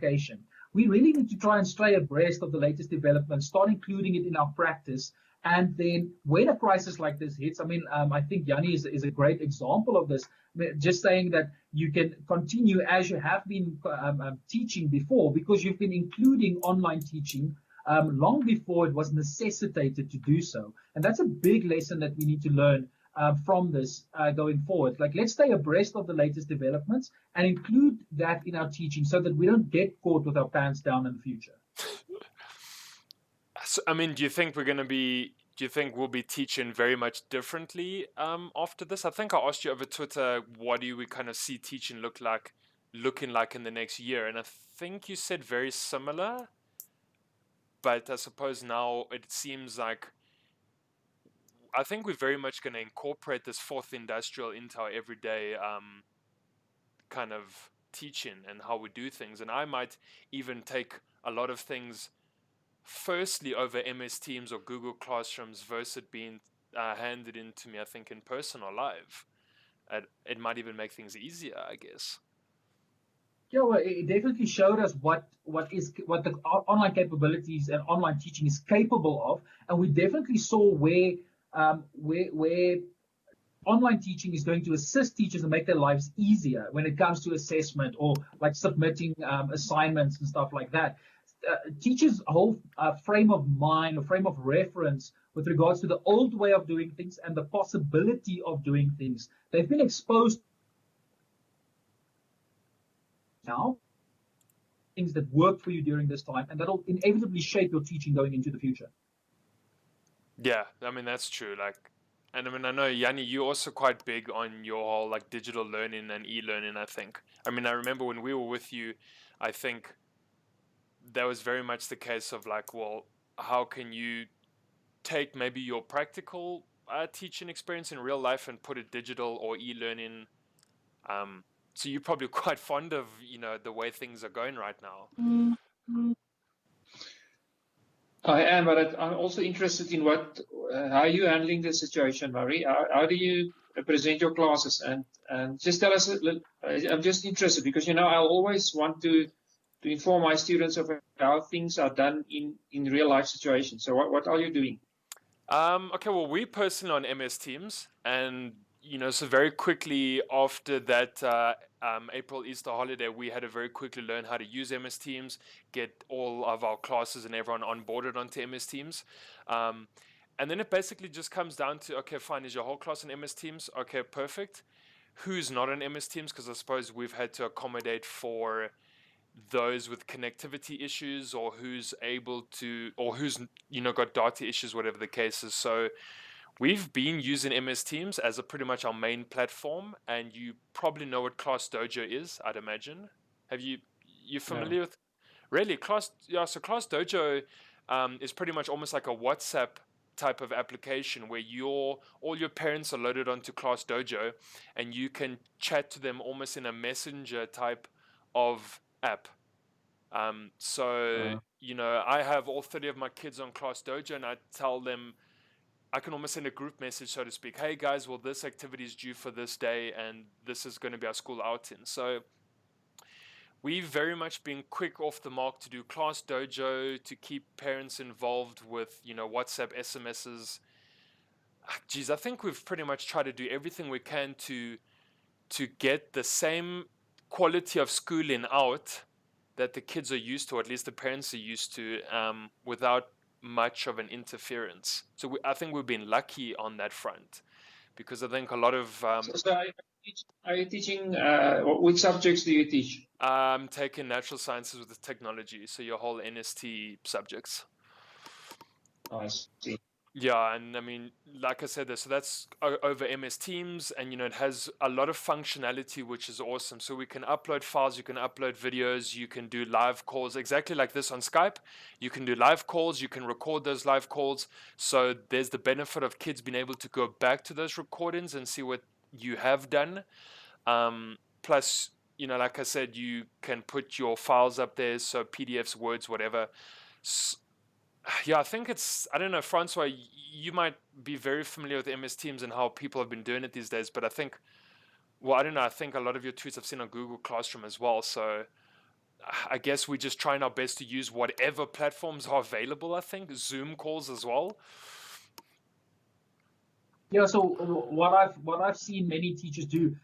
education. We really need to try and stay abreast of the latest developments, start including it in our practice. And then when a crisis like this hits, I think Jannie is a great example of this. Just saying that you can continue as you have been teaching before, because you've been including online teaching long before it was necessitated to do so. And that's a big lesson that we need to learn from this going forward. Like, let's stay abreast of the latest developments and include that in our teaching so that we don't get caught with our pants down in the future. So, do you think we'll be teaching very much differently after this? I think I asked you over Twitter, what do we kind of see teaching looking like in the next year? And I think you said very similar, but I suppose now it seems like I think we're very much going to incorporate this fourth industrial into our everyday kind of teaching and how we do things. And I might even take a lot of things firstly over MS Teams or Google Classrooms versus it being handed into me, I think, in person or live. It might even make things easier, I guess. Yeah, well, it definitely showed us what the online capabilities and online teaching is capable of, and we definitely saw where online teaching is going to assist teachers and make their lives easier when it comes to assessment or like submitting assignments and stuff like that. Teachers' whole frame of mind or frame of reference with regards to the old way of doing things and the possibility of doing things, they've been exposed now, things that worked for you during this time, and that'll inevitably shape your teaching going into the future. Yeah, that's true. And I know, Jannie, you're also quite big on your whole like digital learning and e-learning, I think. I remember when we were with you, I think that was very much the case of like, well, how can you take maybe your practical teaching experience in real life and put it digital or e-learning? So you're probably quite fond of, the way things are going right now. I am, but I'm also interested in how you're handling the situation, Marie. How do you present your classes? And just tell us, I'm just interested because, I always want to inform my students of how things are done in real life situations. So what are you doing? Okay, well, we personally on MS Teams, and so very quickly after that April Easter holiday, we had to very quickly learn how to use MS Teams, get all of our classes and everyone onboarded onto MS Teams. And then it basically just comes down to, okay, fine, is your whole class in MS Teams? Okay, perfect. Who's not in MS Teams? Because I suppose we've had to accommodate for those with connectivity issues or who's able to, or who's, got data issues, whatever the case is. So we've been using MS Teams as pretty much our main platform, and you probably know what Class Dojo is, I'd imagine. You familiar with? Really, so Class Dojo is pretty much almost like a WhatsApp type of application where all your parents are loaded onto Class Dojo, and you can chat to them almost in a messenger type of app. I have all 30 of my kids on Class Dojo, and I tell them, I can almost send a group message, so to speak. Hey guys, well, this activity is due for this day, and this is going to be our school outing. So we've very much been quick off the mark to do Class Dojo, to keep parents involved with, WhatsApp, SMSs. Geez, I think we've pretty much tried to do everything we can to get the same quality of schooling out that the kids are used to, or at least the parents are used to, without much of an interference. So I think we've been lucky on that front, because I think a lot of So are you teaching which subjects do you teach? I'm taking natural sciences with technology, so your whole NST subjects. I see. Yeah, and like I said, so that's over MS Teams, and it has a lot of functionality, which is awesome. So we can upload files, you can upload videos, you can do live calls, exactly like this on Skype. You can do live calls, you can record those live calls. So there's the benefit of kids being able to go back to those recordings and see what you have done. Plus, like I said, you can put your files up there, so PDFs, Words, whatever. Yeah, I think I don't know, Francois, you might be very familiar with MS Teams and how people have been doing it these days, but I think a lot of your tweets I've seen on Google Classroom as well. So I guess we're just trying our best to use whatever platforms are available. I think Zoom calls as well. Yeah, so what I've seen many teachers do,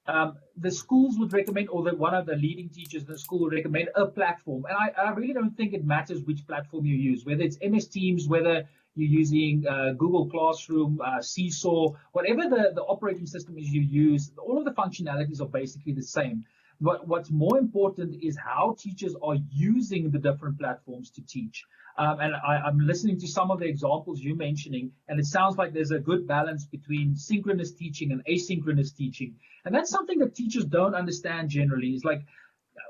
the schools would recommend, or one of the leading teachers in the school would recommend a platform. And I really don't think it matters which platform you use, whether it's MS Teams, whether you're using Google Classroom, Seesaw, whatever the operating system is you use, all of the functionalities are basically the same. What's more important is how teachers are using the different platforms to teach. And I'm listening to some of the examples you're mentioning, and it sounds like there's a good balance between synchronous teaching and asynchronous teaching. And that's something that teachers don't understand generally. It's like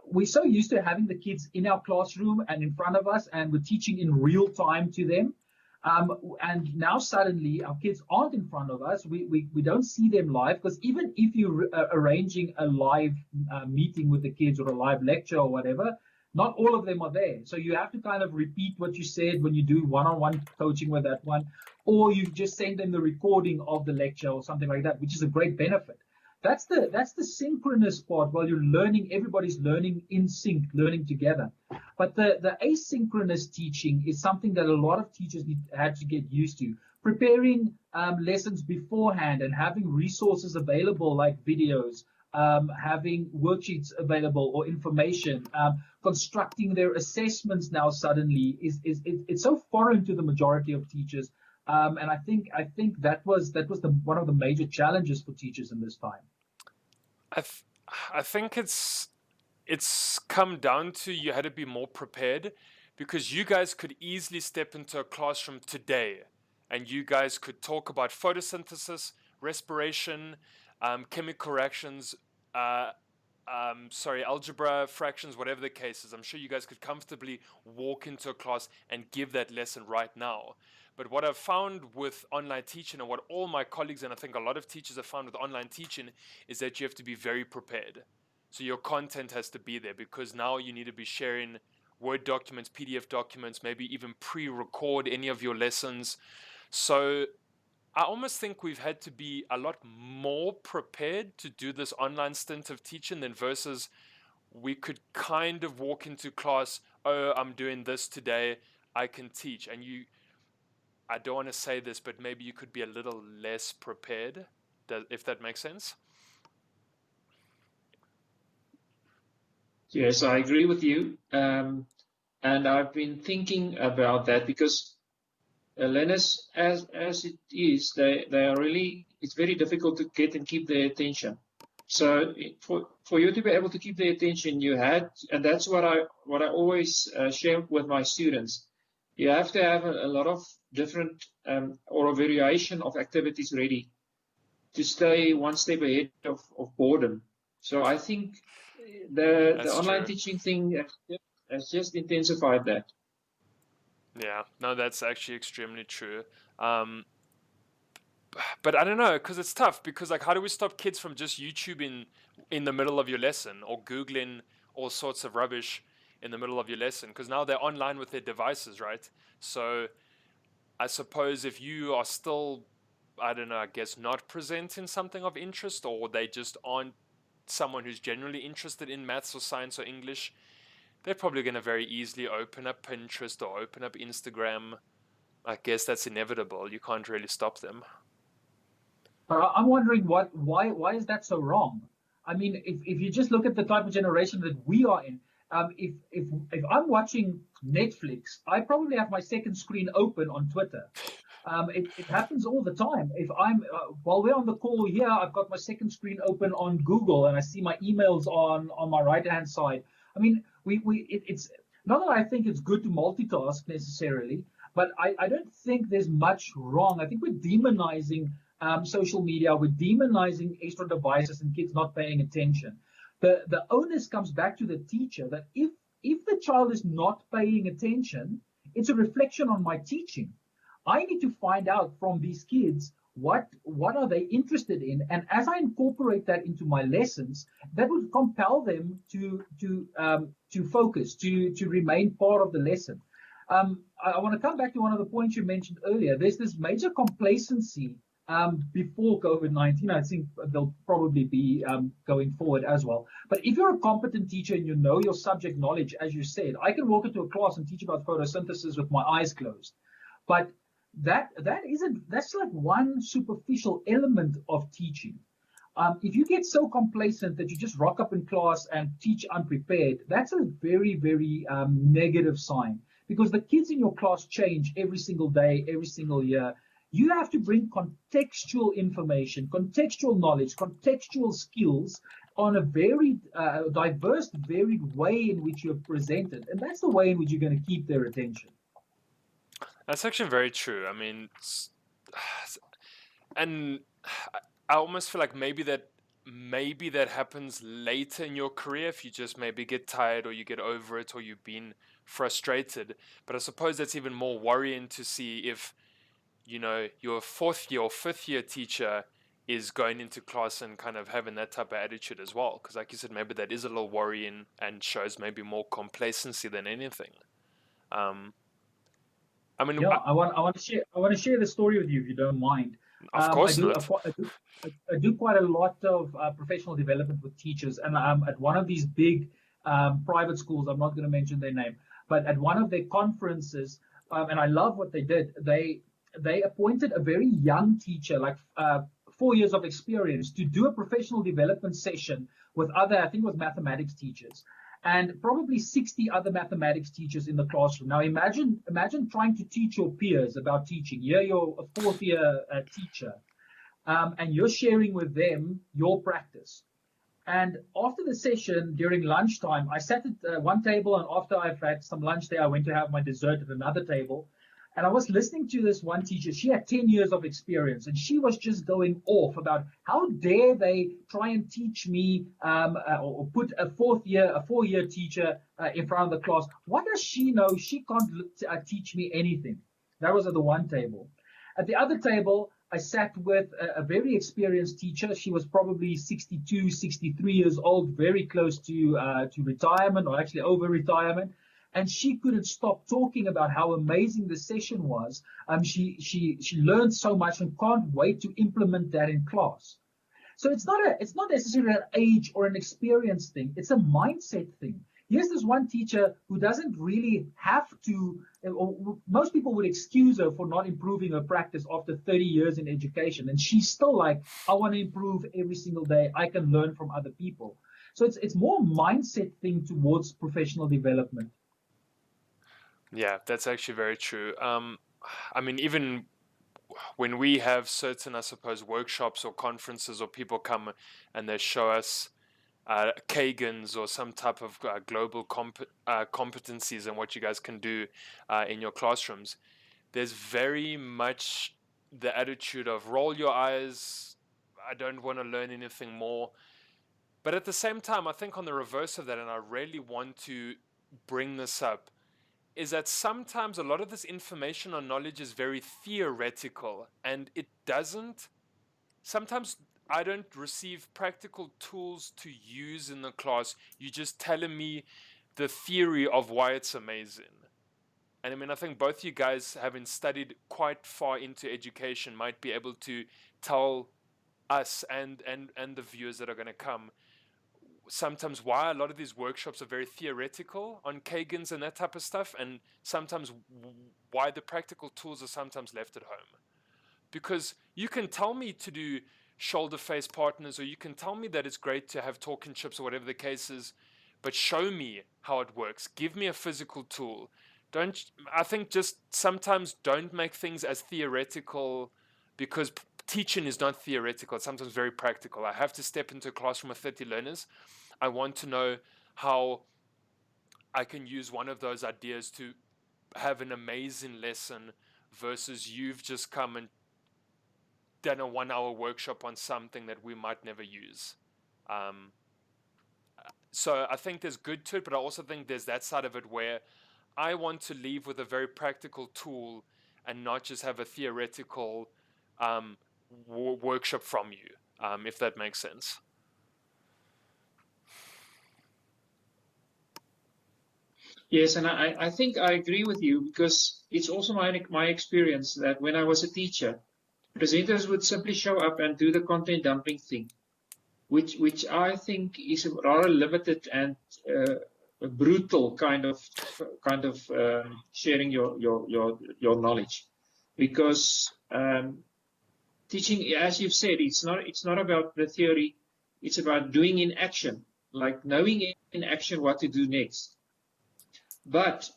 we're so used to having the kids in our classroom and in front of us, and we're teaching in real time to them. And now suddenly our kids aren't in front of us. We don't see them live, because even if you're arranging a live meeting with the kids or a live lecture or whatever, not all of them are there. So you have to kind of repeat what you said when you do one-on-one coaching with that one, or you just send them the recording of the lecture or something like that, which is a great benefit. That's the synchronous part. While you're learning, everybody's learning in sync, learning together. But the asynchronous teaching is something that a lot of teachers had to get used to. Preparing lessons beforehand and having resources available like videos, having worksheets available or information, constructing their assessments now suddenly it's so foreign to the majority of teachers. And I think that was one of the major challenges for teachers in this time. I think it's come down to you had to be more prepared, because you guys could easily step into a classroom today and you guys could talk about photosynthesis, respiration, chemical reactions, algebra, fractions, whatever the case is. I'm sure you guys could comfortably walk into a class and give that lesson right now. But what I've found with online teaching, and what all my colleagues and I think a lot of teachers have found with online teaching, is that you have to be very prepared. So your content has to be there, because now you need to be sharing Word documents, PDF documents, maybe even pre-record any of your lessons. So I almost think we've had to be a lot more prepared to do this online stint of teaching than versus we could kind of walk into class, oh, I'm doing this today, I can teach. And I don't want to say this, but maybe you could be a little less prepared, if that makes sense. Yes, I agree with you. And I've been thinking about that, because learners, as it is, they are really, it's very difficult to get and keep their attention. So for you to be able to keep their attention, you had, and that's what I always share with my students. You have to have a lot of different or a variation of activities ready to stay one step ahead of boredom. So I think the online teaching thing has just intensified that. Yeah, no, that's actually extremely true. But I don't know, because it's tough, because like, how do we stop kids from just YouTubing in the middle of your lesson or Googling all sorts of rubbish in the middle of your lesson? Because now they're online with their devices, right? So I suppose if you are still, I don't know, I guess not presenting something of interest, or they just aren't someone who's generally interested in maths or science or English, they're probably going to very easily open up Pinterest or open up Instagram. I guess that's inevitable. You can't really stop them. I'm wondering why is that so wrong? I mean, if you just look at the type of generation that we are in, if I'm watching Netflix, I probably have my second screen open on Twitter. It happens all the time. If I'm while we're on the call here, I've got my second screen open on Google, and I see my emails on my right hand side. I mean, it's not that I think it's good to multitask necessarily, but I don't think there's much wrong. I think we're demonizing social media, we're demonizing extra devices and kids not paying attention. The onus comes back to the teacher, that if the child is not paying attention, it's a reflection on my teaching. I need to find out from these kids what are they interested in, and as I incorporate that into my lessons, that would compel them to focus, to remain part of the lesson. I want to come back to one of the points you mentioned earlier. There's this major complacency before COVID-19. I think they'll probably be going forward as well. But if you're a competent teacher and you know your subject knowledge, as you said, I can walk into a class and teach about photosynthesis with my eyes closed. But that's like one superficial element of teaching. If you get so complacent that you just rock up in class and teach unprepared, that's a very, very negative sign, because the kids in your class change every single day, every single year. You have to bring contextual information, contextual knowledge, contextual skills on a very diverse, varied way in which you're presented. And that's the way in which you're going to keep their attention. That's actually very true. I mean, and I almost feel like maybe that happens later in your career if you just maybe get tired or you get over it or you've been frustrated. But I suppose that's even more worrying to see if, you know, your fourth year or fifth year teacher is going into class and kind of having that type of attitude as well. Because like you said, maybe that is a little worrying and shows maybe more complacency than anything. I mean, yeah, I want to share the story with you if you don't mind. Of course I do quite a lot of professional development with teachers, and at one of these big private schools, I'm not going to mention their name, but at one of their conferences, and I love what they did. They appointed a very young teacher, like 4 years of experience, to do a professional development session with other, I think it was mathematics teachers, and probably 60 other mathematics teachers in the classroom. Now imagine trying to teach your peers about teaching. You're a fourth year teacher, and you're sharing with them your practice. And after the session, during lunchtime, I sat at one table, and after I've had some lunch there, I went to have my dessert at another table. And I was listening to this one teacher. She had 10 years of experience, and she was just going off about how dare they try and teach me or put a four-year teacher in front of the class. What does she know? She can't teach me anything. That was at the one table. At the other table, I sat with a very experienced teacher. She was probably 62, 63 years old, very close to retirement, or actually over retirement. And she couldn't stop talking about how amazing the session was. She learned so much and can't wait to implement that in class. So it's not necessarily an age or an experience thing. It's a mindset thing. Here's this one teacher who doesn't really have to, or most people would excuse her for not improving her practice after 30 years in education. And she's still like, I want to improve every single day. I can learn from other people. So it's more a mindset thing towards professional development. Yeah, that's actually very true. I mean, even when we have certain, I suppose, workshops or conferences, or people come and they show us Kagans or some type of global competencies and what you guys can do in your classrooms, there's very much the attitude of roll your eyes, I don't want to learn anything more. But at the same time, I think on the reverse of that, and I really want to bring this up, is that sometimes a lot of this information or knowledge is very theoretical, and sometimes I don't receive practical tools to use in the class. You're just telling me the theory of why it's amazing. And I mean, I think both you guys, having studied quite far into education, might be able to tell us and the viewers that are going to come sometimes why a lot of these workshops are very theoretical on Kagans and that type of stuff, and sometimes why the practical tools are sometimes left at home. Because you can tell me to do shoulder face partners, or you can tell me that it's great to have talking chips or whatever the case is, but show me how it works. Give me a physical tool. I think just sometimes don't make things as theoretical, because teaching is not theoretical. It's sometimes very practical. I have to step into a classroom with 30 learners. I want to know how I can use one of those ideas to have an amazing lesson, versus you've just come and done a 1-hour workshop on something that we might never use. So I think there's good to it, but I also think there's that side of it where I want to leave with a very practical tool and not just have a theoretical workshop from you, if that makes sense. Yes, and I think I agree with you, because it's also my experience that when I was a teacher, presenters would simply show up and do the content dumping thing, which I think is a rather limited and a brutal kind of sharing your knowledge, because teaching, as you've said, it's not about the theory, it's about doing in action, like knowing in action what to do next. But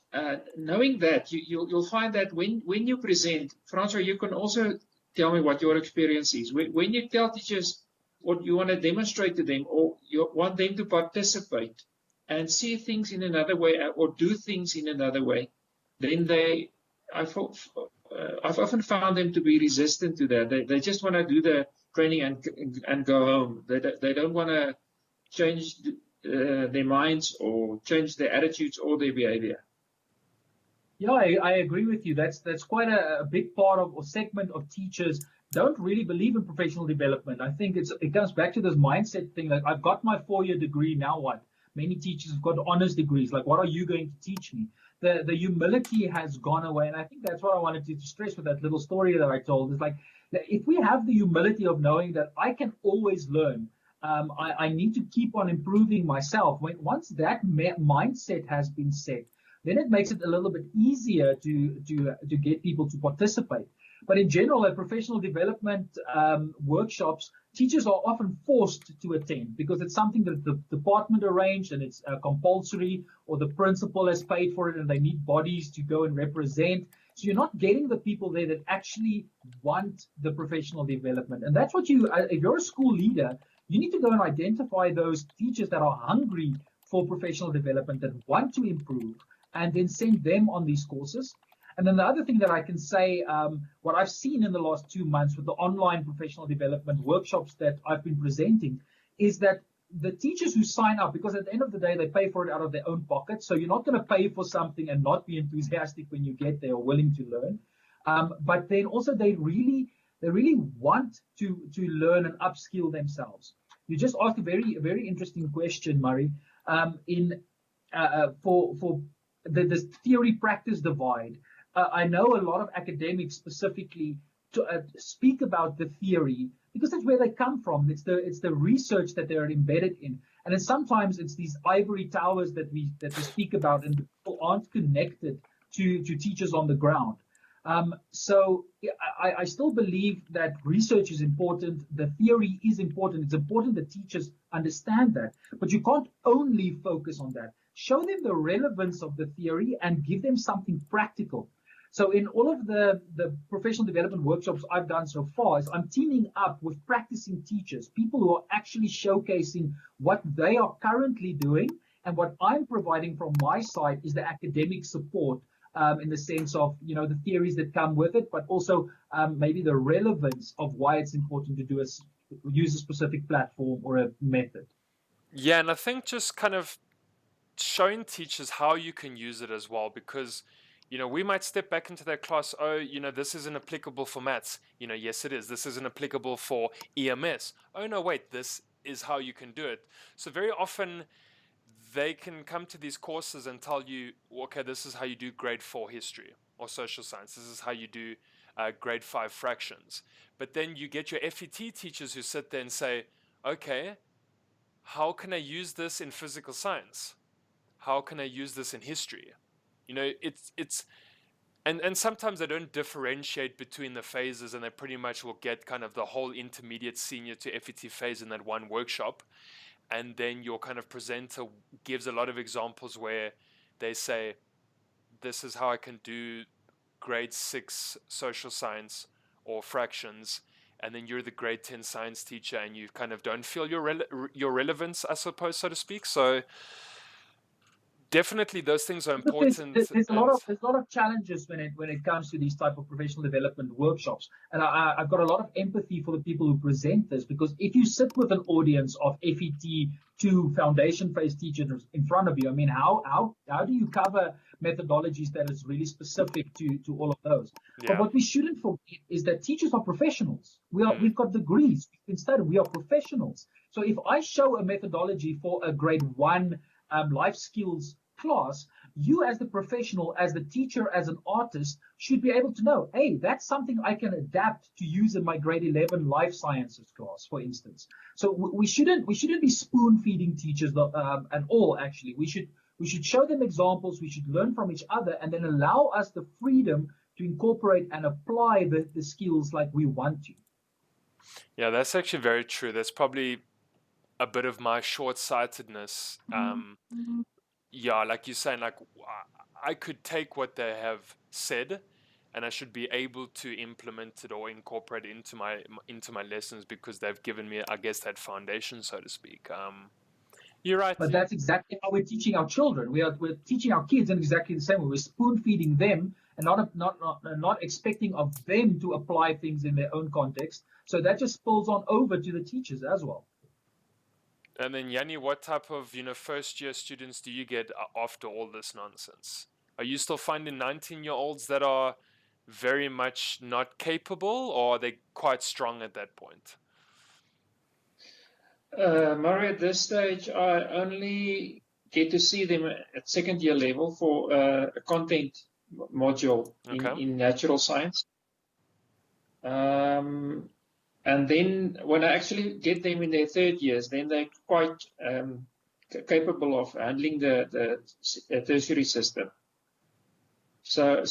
knowing that, you'll find that when you present, Francois, you can also tell me what your experience is. When you tell teachers what you want to demonstrate to them, or you want them to participate and see things in another way, or do things in another way, then I've often found them to be resistant to that. They just want to do the training and go home. They don't want to change their minds or change their attitudes or their behavior. Yeah, I agree with you. That's quite a big part of, or segment of teachers don't really believe in professional development. I think it comes back to this mindset thing. Like, I've got my 4-year degree, now what? Many teachers have got honors degrees. Like, what are you going to teach me? The humility has gone away, and I think that's what I wanted to stress with that little story that I told. Is like, if we have the humility of knowing that I can always learn, I need to keep on improving myself. Once that mindset has been set, then it makes it a little bit easier to get people to participate. But in general, at professional development workshops, teachers are often forced to attend because it's something that the department arranged and it's compulsory, or the principal has paid for it and they need bodies to go and represent. So you're not getting the people there that actually want the professional development. And that's what if you're a school leader, you need to go and identify those teachers that are hungry for professional development, that want to improve, and then send them on these courses. And then the other thing that I can say, what I've seen in the last 2 months with the online professional development workshops that I've been presenting, is that the teachers who sign up, because at the end of the day, they pay for it out of their own pocket. So you're not going to pay for something and not be enthusiastic when you get there or willing to learn. But then also they really want to learn and upskill themselves. You just asked a very interesting question, Murray. For the theory practice divide. I know a lot of academics specifically to speak about the theory because that's where they come from. It's the research that they're embedded in, and then sometimes it's these ivory towers that we speak about, and people aren't connected to teachers on the ground. So I still believe that research is important. The theory is important. It's important that teachers understand that, but you can't only focus on that. Show them the relevance of the theory and give them something practical. So in all of the professional development workshops I've done so far, is I'm teaming up with practicing teachers, people who are actually showcasing what they are currently doing, and what I'm providing from my side is the academic support, in the sense of, the theories that come with it, but also maybe the relevance of why it's important to use a specific platform or a method. Yeah, and I think just kind of showing teachers how you can use it as well, because we might step back into that class, this isn't applicable for maths. Yes, it is. This isn't applicable for EMS. Oh, no, wait, this is how you can do it. So very often they can come to these courses and tell you, okay, this is how you do grade 4 history or social science. This is how you do grade 5 fractions. But then you get your FET teachers who sit there and say, okay, how can I use this in physical science? How can I use this in history? And sometimes they don't differentiate between the phases, and they pretty much will get kind of the whole intermediate, senior to FET phase in that one workshop. And then your kind of presenter gives a lot of examples where they say, this is how I can do grade 6 social science or fractions. And then you're the grade 10 science teacher and you kind of don't feel your relevance, I suppose, so to speak. So definitely those things are important. There's a lot of challenges when it comes to these type of professional development workshops, and I've got a lot of empathy for the people who present this, because if you sit with an audience of FET to foundation phase teachers in front of you, I mean, how do you cover methodologies that is really specific to all of those? Yeah. But what we shouldn't forget is that teachers are professionals. We've got degrees. We can study. We are professionals. So if I show a methodology for a grade 1 life skills class, you as the professional, as the teacher, as an artist, should be able to know, hey, that's something I can adapt to use in my grade 11 life sciences class, for instance. So we shouldn't be spoon feeding teachers at all. Actually, we should show them examples. We should learn from each other, and then allow us the freedom to incorporate and apply the skills like we want to. Yeah, that's actually very true. That's probably a bit of my short-sightedness. Yeah, like you're saying, like I could take what they have said, and I should be able to implement it or incorporate it into my lessons because they've given me, I guess, that foundation, so to speak. You're right. But that's exactly how we're teaching our children. We're teaching our kids in exactly the same way. We're spoon feeding them and not expecting of them to apply things in their own context. So that just spills on over to the teachers as well. And then Jannie, what type of first year students do you get after all this nonsense? Are you still finding 19-year-olds that are very much not capable, or are they quite strong at that point? Murray, at this stage, I only get to see them at second year level for a content module in natural science. And then when I actually get them in their third years, then they're quite capable of handling the tertiary system. So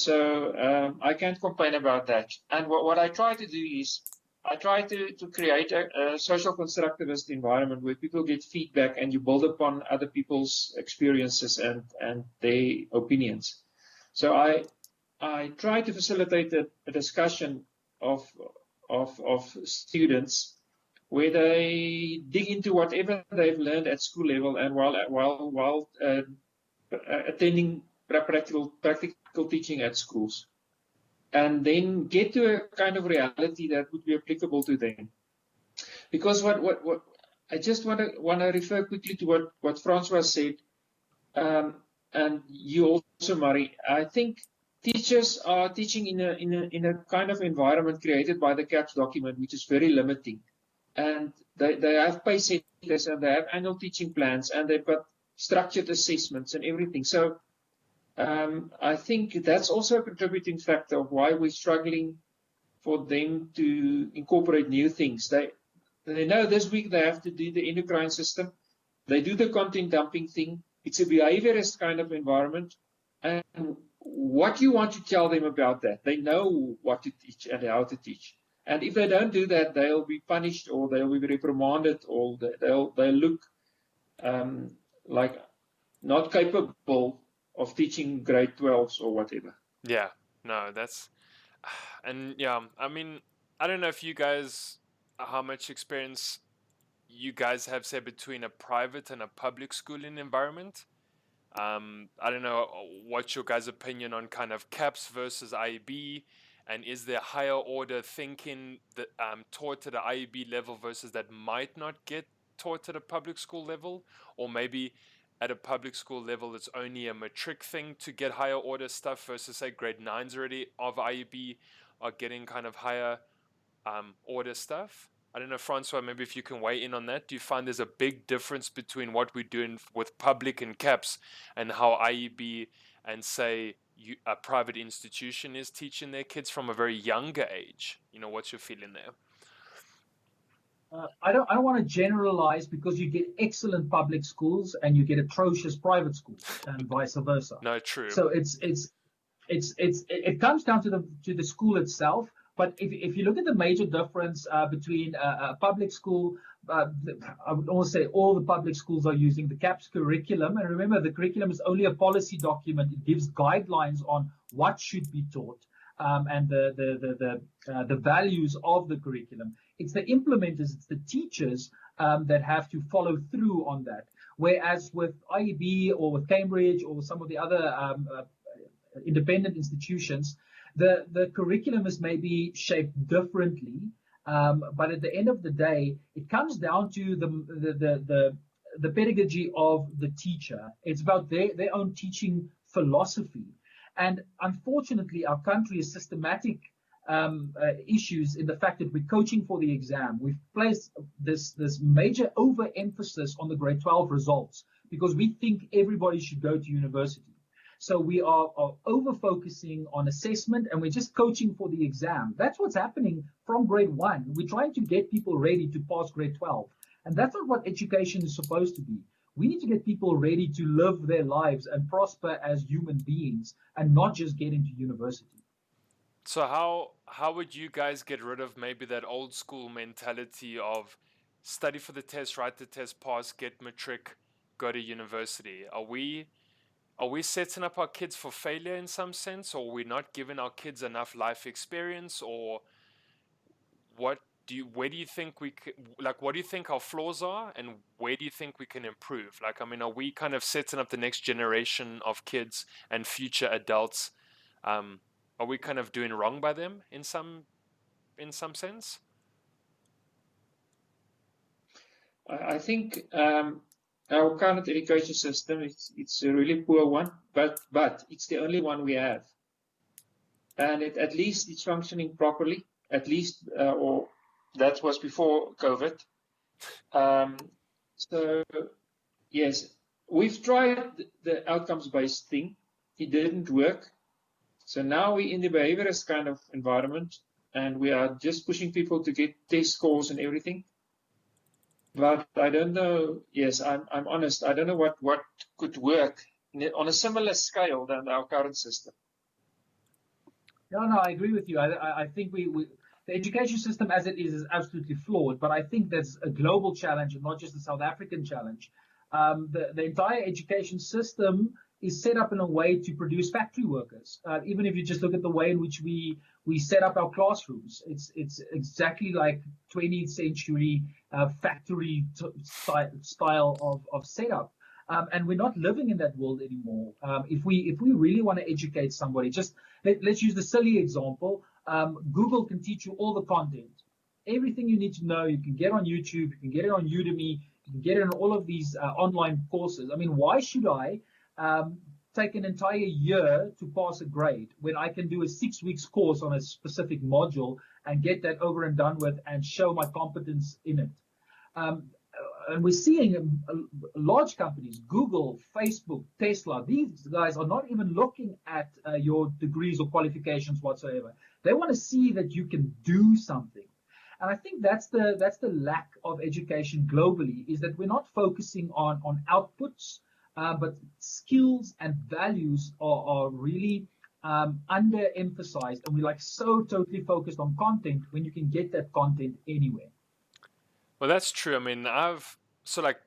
I can't complain about that. And what I try to do is I try to create a social constructivist environment where people get feedback and you build upon other people's experiences and their opinions. So I try to facilitate a discussion of students where they dig into whatever they've learned at school level and while attending practical teaching at schools, and then get to a kind of reality that would be applicable to them. Because what I just want to refer quickly to what Francois said, and you also, Murray. I think teachers are teaching in a kind of environment created by the CAPS document, which is very limiting. And they have pace setters and they have annual teaching plans and they've got structured assessments and everything. So I think that's also a contributing factor of why we're struggling for them to incorporate new things. They know this week they have to do the endocrine system. They do the content dumping thing. It's a behaviorist kind of environment. And what you want to tell them about that, they know what to teach and how to teach. And if they don't do that, they'll be punished or they'll be reprimanded or they'll look like not capable of teaching grade 12s or whatever. Yeah, no, that's, and yeah, I mean, I don't know if you guys, how much experience you guys have, say, between a private and a public schooling environment. I don't know what's your guys' opinion on kind of CAPS versus IEB, and is there higher order thinking that taught at the IEB level versus that might not get taught at a public school level, or maybe at a public school level it's only a matric thing to get higher order stuff versus, say, grade 9s already of IEB are getting kind of higher order stuff? I don't know, Francois, maybe if you can weigh in on that. Do you find there's a big difference between what we're doing with public and CAPS and how IEB and, say, a private institution is teaching their kids from a very younger age? What's your feeling there? I don't want to generalize, because you get excellent public schools and you get atrocious private schools and vice versa. No, true. So it comes down to the school itself. But if you look at the major difference between a public school, I would almost say all the public schools are using the CAPS curriculum. And remember, the curriculum is only a policy document. It gives guidelines on what should be taught and the values of the curriculum. It's the implementers, it's the teachers that have to follow through on that. Whereas with IEB or with Cambridge or some of the other independent institutions, the curriculum is maybe shaped differently, but at the end of the day, it comes down to the pedagogy of the teacher. It's about their own teaching philosophy. And unfortunately, our country has systematic issues in the fact that we're coaching for the exam. We've placed this major overemphasis on the grade 12 results because we think everybody should go to university. So we are over-focusing on assessment, and we're just coaching for the exam. That's what's happening from grade 1. We're trying to get people ready to pass grade 12. And that's not what education is supposed to be. We need to get people ready to live their lives and prosper as human beings and not just get into university. So how would you guys get rid of maybe that old school mentality of study for the test, write the test, pass, get matric, go to university? Are we setting up our kids for failure in some sense, or are we not giving our kids enough life experience, or where do you think what do you think our flaws are, and where do you think we can improve? Like, I mean, are we kind of setting up the next generation of kids and future adults? Are we kind of doing wrong by them in some sense? I think our current education system, it's a really poor one, but it's the only one we have. And at least it's functioning properly, at least, or that was before COVID. So, yes, we've tried the outcomes-based thing. It didn't work. So now we're in the behaviorist kind of environment, and we are just pushing people to get test scores and everything. But I don't know. Yes, I'm honest. I don't know what could work on a similar scale than our current system. No, I agree with you. I think the education system as it is absolutely flawed, but I think that's a global challenge and not just a South African challenge. The entire education system is set up in a way to produce factory workers. Even if you just look at the way in which we set up our classrooms, it's exactly like 20th century factory style of setup. And we're not living in that world anymore. If we really want to educate somebody, just let's use the silly example. Google can teach you all the content. Everything you need to know, you can get on YouTube, you can get it on Udemy, you can get it on all of these online courses. I mean, why should I take an entire year to pass a grade when I can do a 6 weeks course on a specific module and get that over and done with and show my competence in it? And we're seeing large companies, Google, Facebook, Tesla, these guys are not even looking at your degrees or qualifications whatsoever. They want to see that you can do something. And I think that's the lack of education globally, is that we're not focusing on outputs, but skills and values are really underemphasized. And we're like so totally focused on content when you can get that content anywhere. Well, that's true. I mean,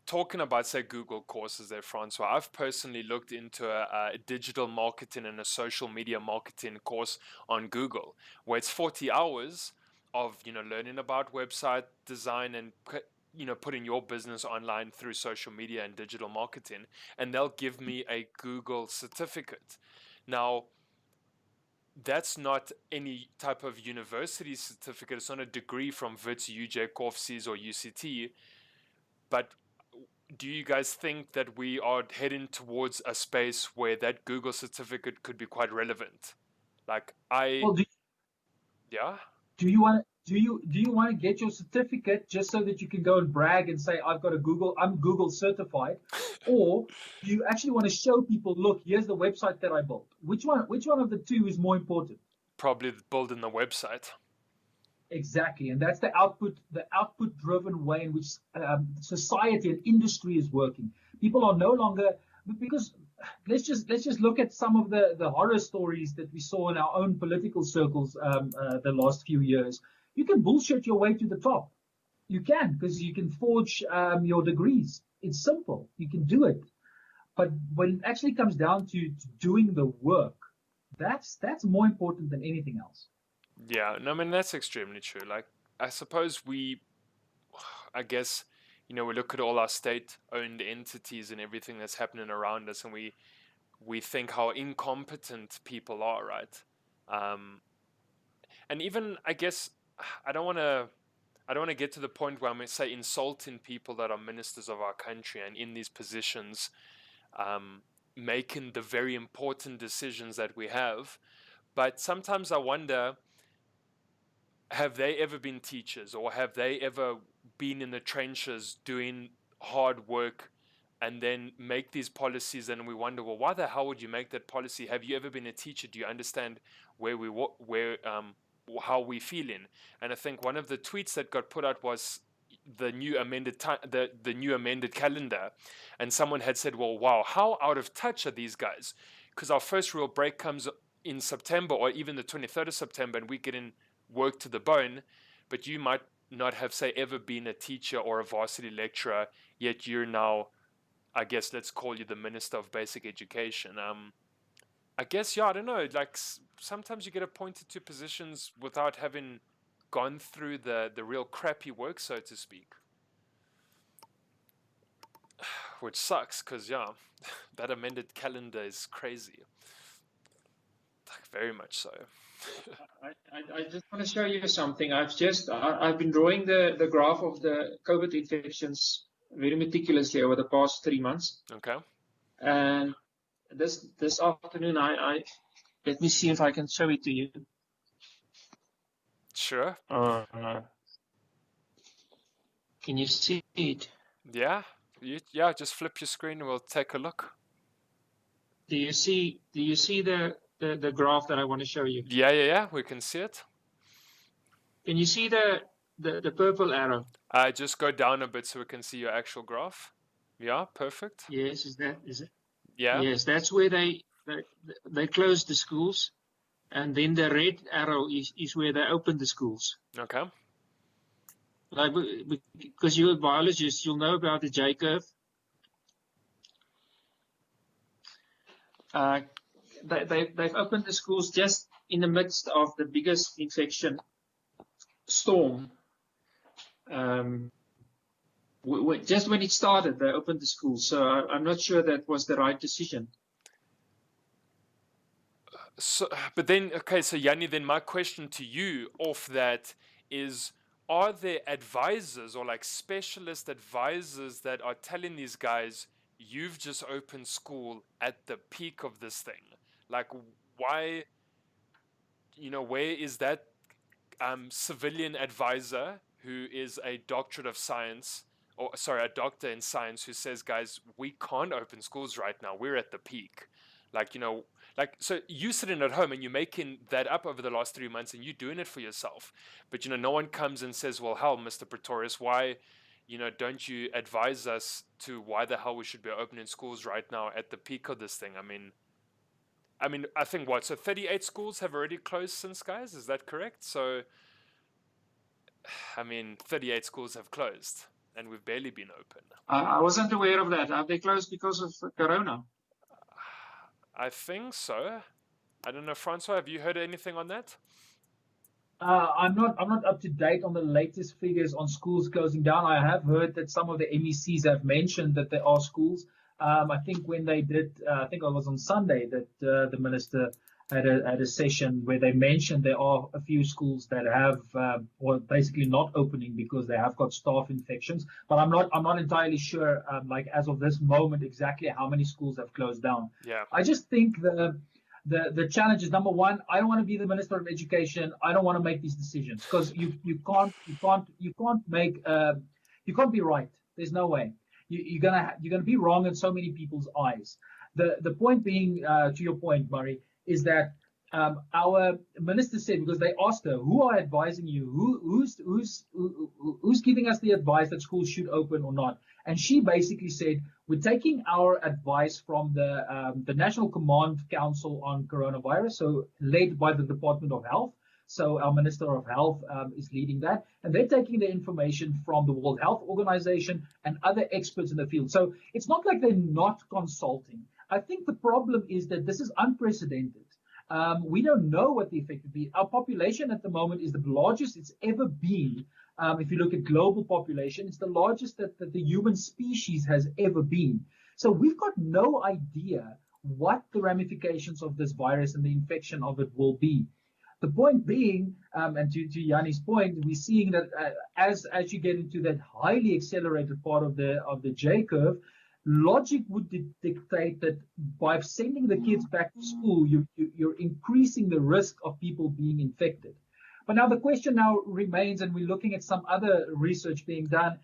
talking about, say, Google courses there, Francois, I've personally looked into a digital marketing and a social media marketing course on Google, where it's 40 hours of, learning about website design and, putting your business online through social media and digital marketing, and they'll give me a Google certificate. Now, that's not any type of university certificate. It's not a degree from Wits, UJ, Korfsies, or UCT. But do you guys think that we are heading towards a space where that Google certificate could be quite relevant? Do you want to get your certificate just so that you can go and brag and say I'm Google certified, or do you actually want to show people, look, here's the website that I built? Which one of the two is more important? Probably building the website. Exactly, and that's the output driven way in which society and industry is working. People are no longer, because let's just look at some of the horror stories that we saw in our own political circles the last few years. You can bullshit your way to the top. You can, because you can forge your degrees. It's simple. You can do it. But when it actually comes down to doing the work, that's more important than anything else. Yeah, no, I mean, that's extremely true. Like, I suppose we look at all our state-owned entities and everything that's happening around us, and we think how incompetent people are, right? And even, I guess, I don't want to get to the point where I'm, say, insulting people that are ministers of our country and in these positions, making the very important decisions that we have. But sometimes I wonder, have they ever been teachers, or have they ever been in the trenches doing hard work and then make these policies, and we wonder, well, why the hell would you make that policy? Have you ever been a teacher? Do you understand how we feeling? And I think one of the tweets that got put out was the new amended the new amended calendar, and someone had said, well, wow, how out of touch are these guys? Because our first real break comes in September, or even the 23rd of September, and we get in work to the bone, but you might not have, say, ever been a teacher or a varsity lecturer, yet you're now, I guess, let's call you the Minister of Basic Education. I guess, yeah, I don't know, like sometimes you get appointed to positions without having gone through the real crappy work, so to speak. Which sucks, because, yeah, that amended calendar is crazy. Like, very much so. I just want to show you something. I've been drawing the graph of the COVID infections very meticulously over the past 3 months. Okay. And this afternoon, I let me see if I can show it to you. Sure. Can you see it? Yeah. Just flip your screen and we'll take a look. Do you see the graph that I want to show you? Yeah, we can see it. Can you see the purple arrow? Just go down a bit so we can see your actual graph. Yeah, perfect. Yes, is it? Yeah. Yes, that's where they closed the schools, and then the red arrow is where they opened the schools. Okay. Like, because you're a biologist, you'll know about the J curve. They've opened the schools just in the midst of the biggest infection storm. Just when it started, they opened the schools. So I'm not sure that was the right decision. So, but then, okay, so Jannie, then my question to you off that is, are there advisors or like specialist advisors that are telling these guys, you've just opened school at the peak of this thing? Like, why, where is that civilian advisor who is a doctorate of science, a doctor in science, who says, guys, we can't open schools right now. We're at the peak. So you sitting at home and you're making that up over the last 3 months and you're doing it for yourself. But, no one comes and says, well, hell, Mr. Pretorius, why, don't you advise us to why the hell we should be opening schools right now at the peak of this thing? I think what? So 38 schools have already closed since, guys? Is that correct? So, 38 schools have closed and we've barely been open. I wasn't aware of that. Have they closed because of Corona? I think so. I don't know, Francois, have you heard anything on that? I'm not up to date on the latest figures on schools closing down. I have heard that some of the MECs have mentioned that there are schools. I think when they did, I think it was on Sunday that the minister had a session where they mentioned there are a few schools that have, or basically not opening because they have got staff infections. But I'm not entirely sure, like as of this moment, exactly how many schools have closed down. Yeah. I just think the challenge is, number one, I don't want to be the Minister of Education. I don't want to make these decisions because you can't be right. There's no way. You're gonna be wrong in so many people's eyes. The point being, to your point, Murray, is that our minister said, because they asked her, who are advising you? Who's giving us the advice that schools should open or not? And she basically said, we're taking our advice from the National Command Council on Coronavirus, so led by the Department of Health. So our Minister of Health is leading that. And they're taking the information from the World Health Organization and other experts in the field. So it's not like they're not consulting. I think the problem is that this is unprecedented. We don't know what the effect would be. Our population at the moment is the largest it's ever been. If you look at global population, it's the largest that the human species has ever been. So we've got no idea what the ramifications of this virus and the infection of it will be. The point being, and to Jannie's point, we're seeing that as you get into that highly accelerated part of the J curve, logic would dictate that by sending the kids back to school, you're increasing the risk of people being infected. But now the question now remains, and we're looking at some other research being done.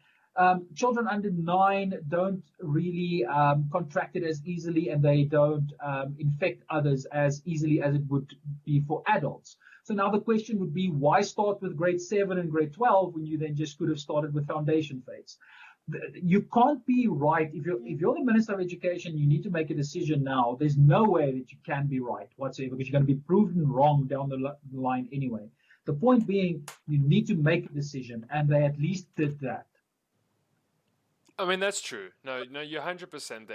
Children under 9 don't really contract it as easily, and they don't infect others as easily as it would be for adults. So now the question would be, why start with grade 7 and grade 12 when you then just could have started with foundation phase? You can't be right. If you're the Minister of Education, you need to make a decision now. There's no way that you can be right whatsoever, because you're going to be proven wrong down the line anyway. The point being, you need to make a decision, and they at least did that. I mean, that's true. No, you're 100%.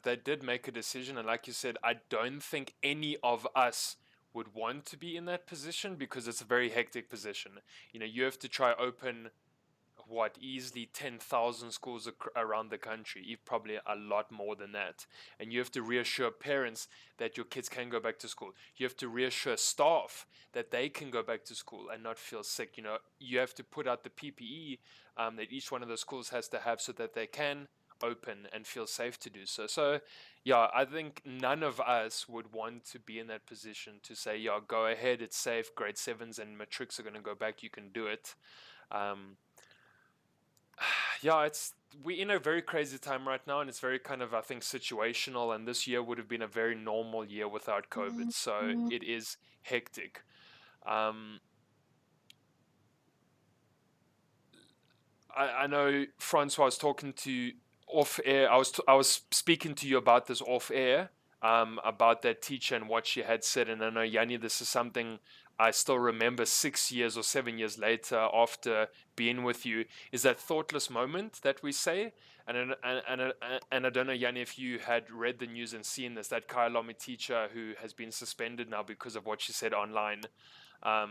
They did make a decision, and like you said, I don't think any of us would want to be in that position, because it's a very hectic position. You have to try open easily 10,000 schools around the country, probably a lot more than that. And you have to reassure parents that your kids can go back to school. You have to reassure staff that they can go back to school and not feel sick. You have to put out the PPE that each one of the schools has to have so that they can open and feel safe to do so. So yeah, I think none of us would want to be in that position to say, yeah, go ahead, it's safe, grade 7s and matrics are going to go back, you can do it. Yeah, we're in a very crazy time right now, and it's very kind of, I think, situational, and this year would have been a very normal year without COVID, so it is hectic. I know Francois was talking to off air. I was speaking to you about this off air, about that teacher and what she had said, and I know, Jannie, this is something I still remember 6 years or 7 years later after being with you, is that thoughtless moment that we say. And I don't know, Jannie, if you had read the news and seen this, that Kyalami teacher who has been suspended now because of what she said online. I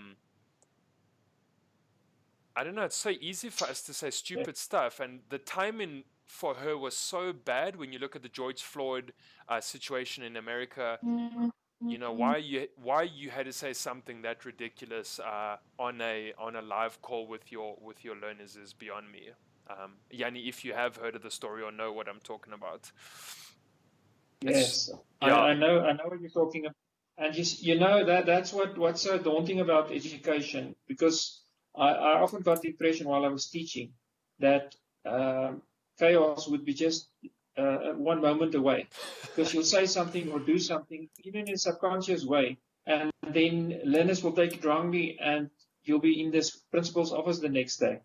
don't know, it's so easy for us to say stupid stuff, and the timing for her was so bad when you look at the George Floyd situation in America. Why you had to say something that ridiculous on a live call with your learners is beyond me. Jannie, if you have heard of the story or know what I'm talking about. Yes, yeah. I know what you're talking about, and that's what's so daunting about education, because I often got the impression while I was teaching that chaos would be just one moment away, because you'll say something or do something, even in a subconscious way, and then learners will take it wrongly, and you'll be in this principal's office the next day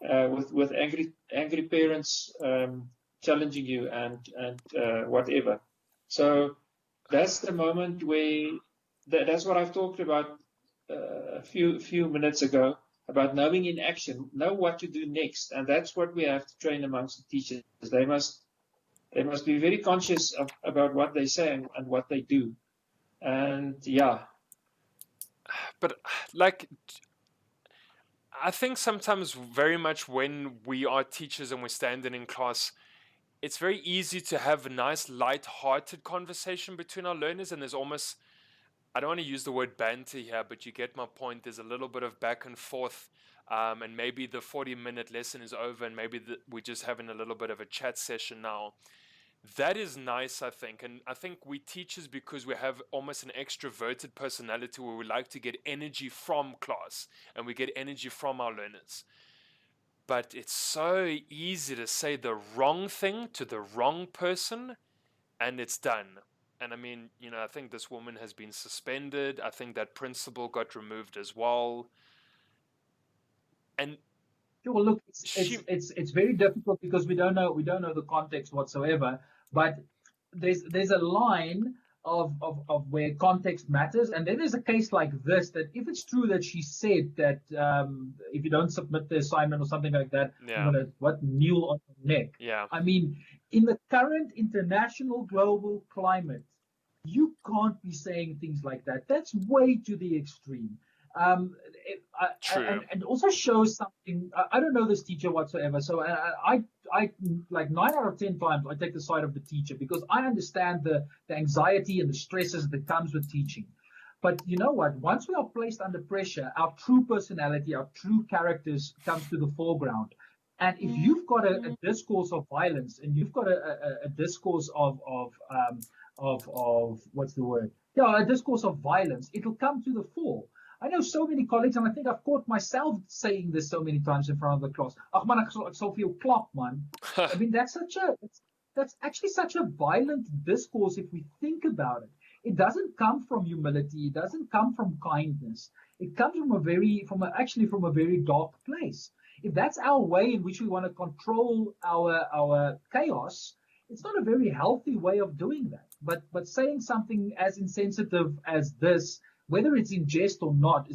with angry parents challenging you and whatever. So that's the moment where that's what I've talked about a few minutes ago, about knowing in action, know what to do next, and that's what we have to train amongst the teachers. They must be very conscious about what they say and what they do. And yeah. But I think sometimes very much when we are teachers and we're standing in class, it's very easy to have a nice light-hearted conversation between our learners, and there's almost, I don't want to use the word banter here, but you get my point. There's a little bit of back and forth, and maybe the 40-minute lesson is over, and maybe we're just having a little bit of a chat session now. That is nice, I think. And I think we teachers, because we have almost an extroverted personality where we like to get energy from class and we get energy from our learners. But it's so easy to say the wrong thing to the wrong person and it's done. And I mean, I think this woman has been suspended. I think that principal got removed as well. And well, look, it's very difficult because we don't know the context whatsoever. But there's a line of where context matters, and then there's a case like this that if it's true that she said that if you don't submit the assignment or something like that, you're gonna kneel on your neck. Yeah. I mean, in the current international global climate, you can't be saying things like that. That's way to the extreme. True. And also shows something. I don't know this teacher whatsoever, so I like 9 out of 10 times I take the side of the teacher because I understand the anxiety and the stresses that comes with teaching. But you know what? Once we are placed under pressure, our true personality, our true characters comes to the foreground. And if you've got a discourse of violence and you've got a discourse of what's the word? Yeah, a discourse of violence, it'll come to the fore. I know so many colleagues, and I think I've caught myself saying this so many times in front of the class. Ach man, ek sal vir jou klap, man. I mean, that's actually such a violent discourse if we think about it. It doesn't come from humility. It doesn't come from kindness. It comes actually from a very dark place. If that's our way in which we want to control our chaos, it's not a very healthy way of doing that. But saying something as insensitive as this, whether it's in jest or not,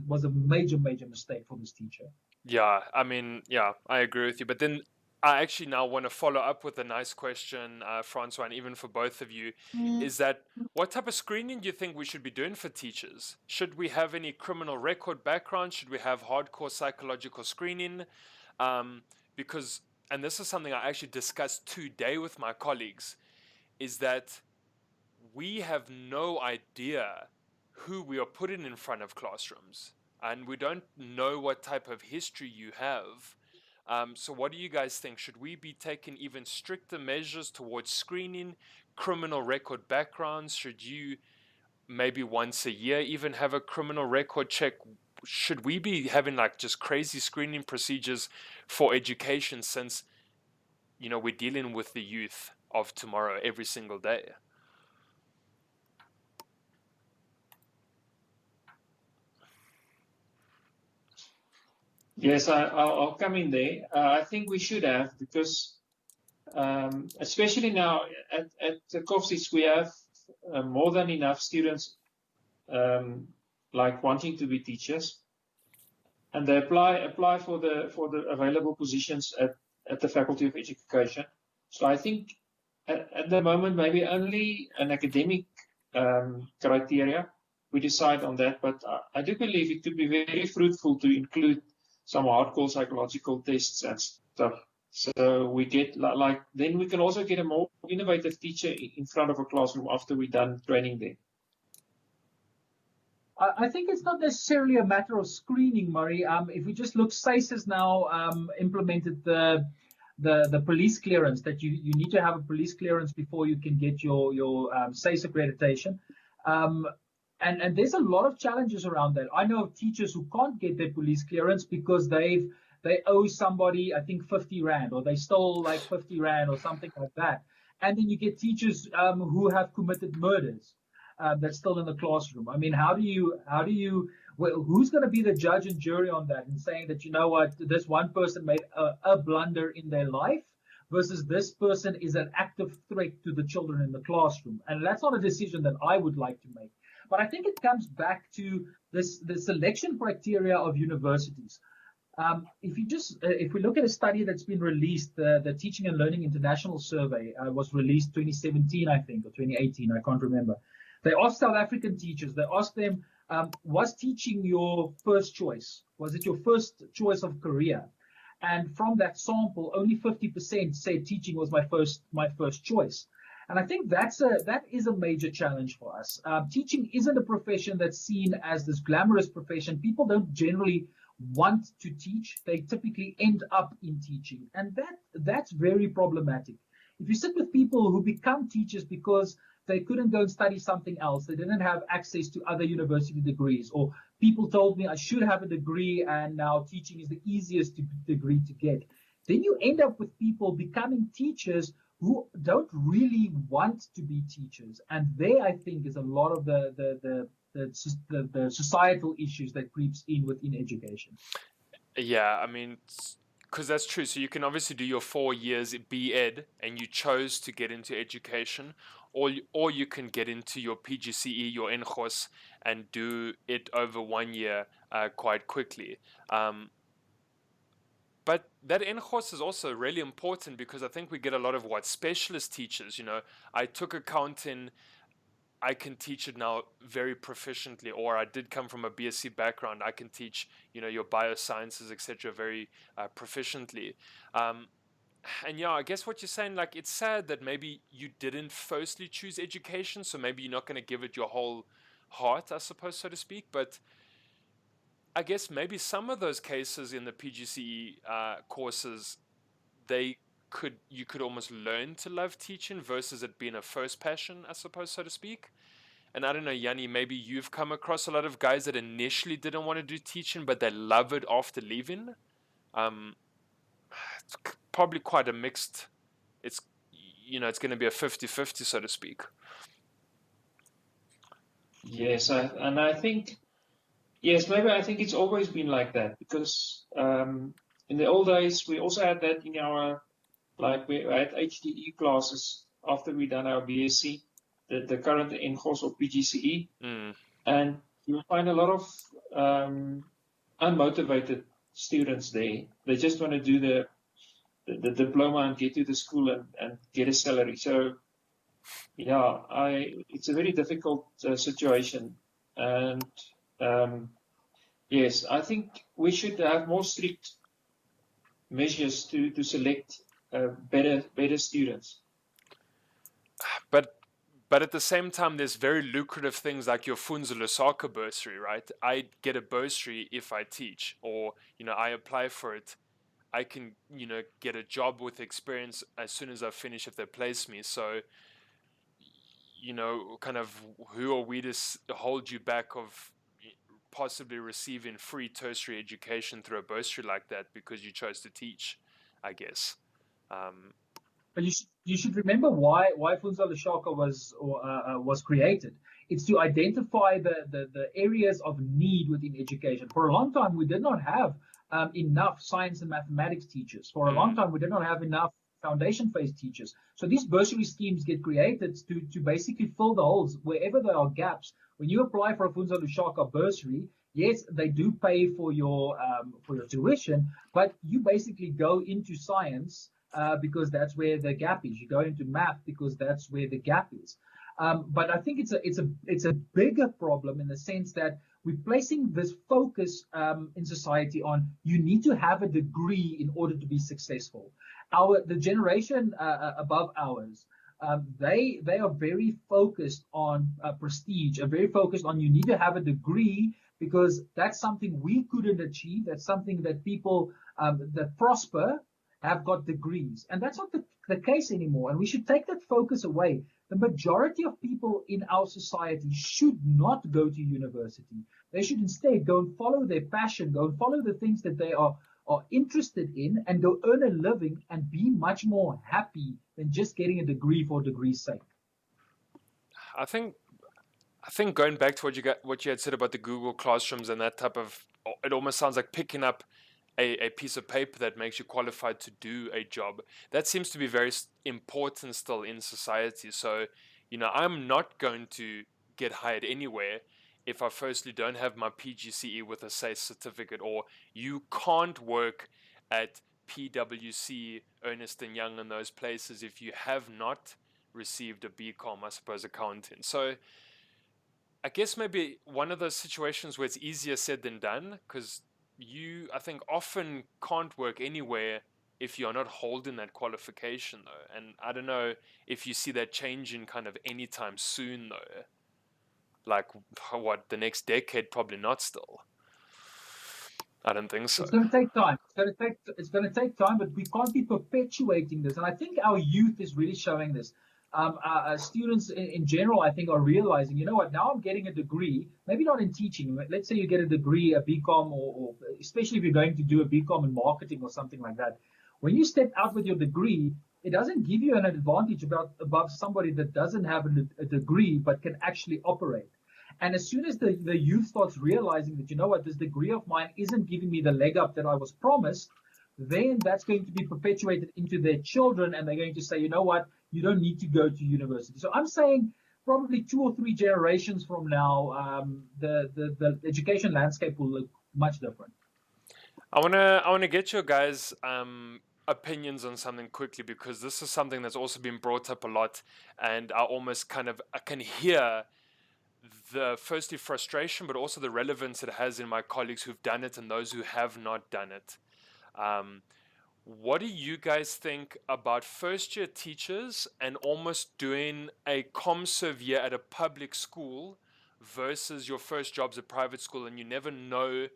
was a major mistake for this teacher. Yeah, I mean, yeah, I agree with you. But then I actually now want to follow up with a nice question, Francois, and even for both of you, is that what type of screening do you think we should be doing for teachers? Should we have any criminal record background? Should we have hardcore psychological screening? Because, and this is something I actually discussed today with my colleagues, is that we have no idea who we are putting in front of classrooms, and we don't know what type of history you have. So what do you guys think? Should we be taking even stricter measures towards screening criminal record backgrounds? Should you maybe once a year even have a criminal record check? Should we be having like just crazy screening procedures for education, since, you know, we're dealing with the youth of tomorrow every single day? Yes, I'll come in there. I think we should have, because especially now at the Kofsis, we have more than enough students like wanting to be teachers, and they apply for the available positions at the Faculty of Education. So I think at the moment maybe only an academic criteria we decide on that, but I do believe it could be very fruitful to include some hardcore psychological tests and stuff. So we get like, then we can also get a more innovative teacher in front of a classroom after we're done training them. I think it's not necessarily a matter of screening, Murray. If we just look, SACE has now implemented the police clearance, that you need to have a police clearance before you can get your SACE accreditation. And there's a lot of challenges around that. I know of teachers who can't get their police clearance because they owe somebody, I think, 50 Rand, or they stole like 50 Rand or something like that. And then you get teachers who have committed murders that's still in the classroom. I mean, who's going to be the judge and jury on that, and saying that, you know what, this one person made a blunder in their life versus this person is an active threat to the children in the classroom? And that's not a decision that I would like to make. But I think it comes back to the selection criteria of universities. If we look at a study that's been released, the Teaching and Learning International Survey was released 2017, I think, or 2018, I can't remember. They asked South African teachers, they asked them, was teaching your first choice? Was it your first choice of career? And from that sample, only 50% said teaching was my first choice. And I think that is a major challenge for us. Teaching isn't a profession that's seen as this glamorous profession. People don't generally want to teach. They typically end up in teaching. And that's very problematic. If you sit with people who become teachers because they couldn't go and study something else, they didn't have access to other university degrees, or people told me I should have a degree and now teaching is the easiest degree to get, then you end up with people becoming teachers who don't really want to be teachers. And there, I think, is a lot of the societal issues that creeps in within education. Yeah, I mean, because that's true. So you can obviously do your 4 years at B.Ed and you chose to get into education, or you can get into your PGCE, your NGOS, and do it over 1 year quite quickly. But that NGOS is also really important, because I think we get a lot of specialist teachers. You know, I took accounting, I can teach it now very proficiently, or I did come from a BSc background, I can teach, you know, your biosciences, etc., very proficiently. And yeah, I guess what you're saying, like, it's sad that maybe you didn't firstly choose education, so maybe you're not going to give it your whole heart, I suppose, so to speak. But I guess maybe some of those cases in the PGCE courses, you could almost learn to love teaching versus it being a first passion, I suppose, so to speak. And I don't know, Jannie, maybe you've come across a lot of guys that initially didn't want to do teaching, but they love it after leaving. It's probably quite a mixed, it's, it's going to be a 50-50, so to speak. Yes, and I think, yes, maybe I think it's always been like that, because in the old days, we also had that in our, like we had HDE classes after we done our BSc, the current NGOS or PGCE, and you'll find a lot of unmotivated students there. They just want to do the diploma and get to the school and get a salary. So yeah, it's a very difficult situation, and yes, I think we should have more strict measures to select better students. But at the same time, there's very lucrative things like your Funza Lusaka bursary, right? I get a bursary if I teach, or I apply for it. I can get a job with experience as soon as I finish if they place me. So kind of who are we to hold you back of possibly receiving free tertiary education through a bursary like that because you chose to teach, I guess. But you should remember why Funza Lushaka was created. It's to identify the areas of need within education. For a long time, we did not have enough science and mathematics teachers. For a long time, we did not have enough foundation phase teachers. So these bursary schemes get created to basically fill the holes wherever there are gaps. When you apply for a Funza Lushaka bursary, yes, they do pay for your tuition, but you basically go into science because that's where the gap is. You go into math because that's where the gap is. But I think it's a bigger problem in the sense that we're placing this focus in society on you need to have a degree in order to be successful. The generation above ours, they are very focused on prestige, and very focused on you need to have a degree because that's something we couldn't achieve. That's something that people that prosper have got degrees. And that's not the case anymore. And we should take that focus away. The majority of people in our society should not go to university. They should instead go and follow their passion, go and follow the things that they are interested in, and go earn a living and be much more happy than just getting a degree for degree's sake. I think going back to what you had said about the Google Classrooms and that type of, it almost sounds like picking up a piece of paper that makes you qualified to do a job. That seems to be very important still in society. So, I'm not going to get hired anywhere if I firstly don't have my PGCE with a SACE certificate, or you can't work at PwC, Ernst & Young, and those places if you have not received a BCom, I suppose, accounting. So I guess maybe one of those situations where it's easier said than done, because you, I think, often can't work anywhere if you're not holding that qualification, though. And I don't know if you see that changing kind of anytime soon, though. Like, what, the next decade? Probably not still. I don't think so. It's going to take time. It's going to take time, but we can't be perpetuating this. And I think our youth is really showing this. Students in general, I think, are realizing, you know what, now I'm getting a degree, maybe not in teaching. Let's say you get a degree, a BCom, or especially if you're going to do a BCom in marketing or something like that. When you step out with your degree, it doesn't give you an advantage above somebody that doesn't have a degree but can actually operate. And as soon as the youth starts realizing that, you know what, this degree of mine isn't giving me the leg up that I was promised, then that's going to be perpetuated into their children, and they're going to say, you know what, you don't need to go to university. So I'm saying probably 2 or 3 generations from now, the education landscape will look much different. I wanna get your guys' opinions on something quickly, because this is something that's also been brought up a lot, and I can hear the firstly frustration, but also the relevance it has in my colleagues who've done it and those who have not done it. What do you guys think about first-year teachers and almost doing a ComServe year at a public school versus your first job's a private school, and you never know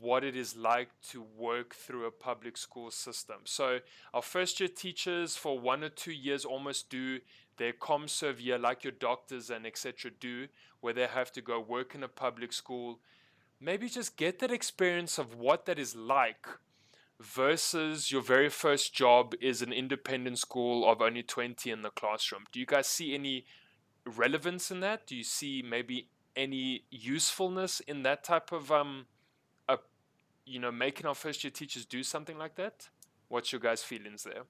what it is like to work through a public school system. So our first year teachers for 1 or 2 years almost do their ComServe year like your doctors and etc. do, where they have to go work in a public school, maybe just get that experience of what that is like versus your very first job is an independent school of only 20 in the classroom. Do you guys see any relevance in that? Do you see maybe any usefulness in that type of making our first year teachers do something like that? What's your guys' feelings there?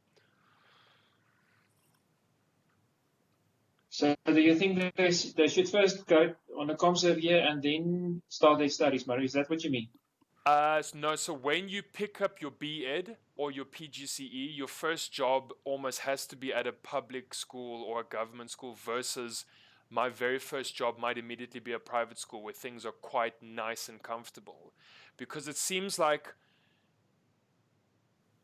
So do you think that they should first go on a ComServe year and then start their studies, Murray? Is that what you mean? No, so when you pick up your B.Ed or your PGCE, your first job almost has to be at a public school or a government school versus my very first job might immediately be a private school where things are quite nice and comfortable. Because it seems like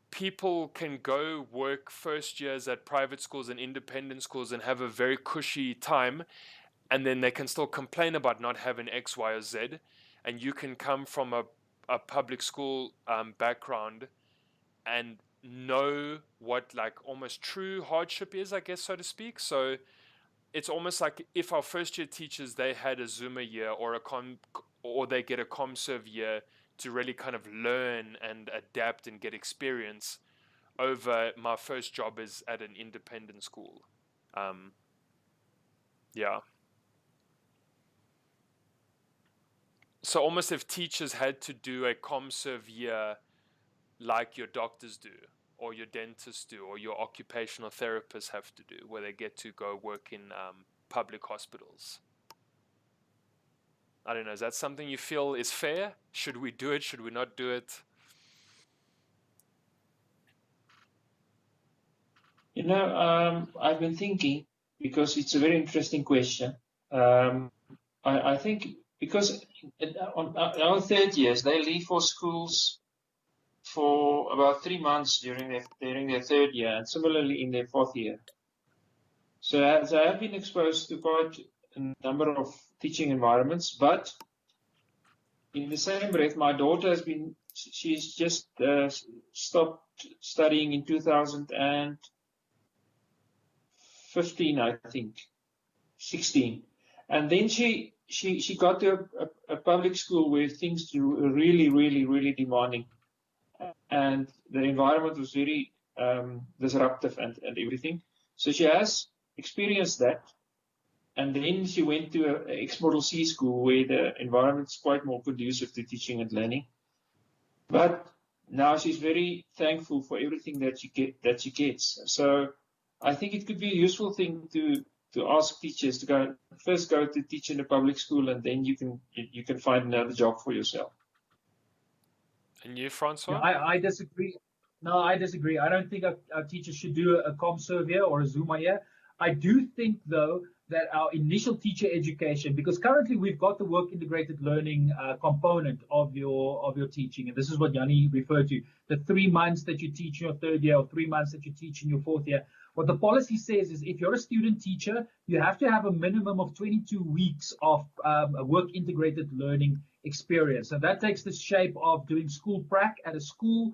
people can go work first years at private schools and independent schools and have a very cushy time, and then they can still complain about not having X, Y, or Z, and you can come from a public school background and know what like almost true hardship is, I guess, so to speak. So it's almost like if our first year teachers, they had a Zuma year or they get a ComServe year to really kind of learn and adapt and get experience over my first job is at an independent school. Yeah. So almost if teachers had to do a ComServe year like your doctors do, or your dentists do, or your occupational therapists have to do, where they get to go work in public hospitals. I don't know, is that something you feel is fair? Should we do it? Should we not do it? You know, I've been thinking, because it's a very interesting question. I think because on our third years, they leave for schools for about 3 months during their third year, and similarly in their fourth year. So as I have been exposed to quite a number of teaching environments, but in the same breath, my daughter she's just stopped studying in 2015, I think, 16. And then she got to a public school where things were really, really, really demanding. And the environment was very disruptive and everything. So she has experienced that. And then she went to an X-Model C school where the environment is quite more conducive to teaching and learning. But now she's very thankful for everything that she gets. So I think it could be a useful thing to ask teachers to first go to teach in a public school, and then you can find another job for yourself. And you, Francois? Yeah, I disagree. No, I disagree. I don't think our teachers should do a ComServe year or a Zuma year. I do think, though, that our initial teacher education, because currently we've got the work integrated learning component of your teaching, and this is what Jannie referred to, the 3 months that you teach in your third year or 3 months that you teach in your fourth year. What the policy says is if you're a student teacher, you have to have a minimum of 22 weeks of a work integrated learning experience. So that takes the shape of doing school prac at a school,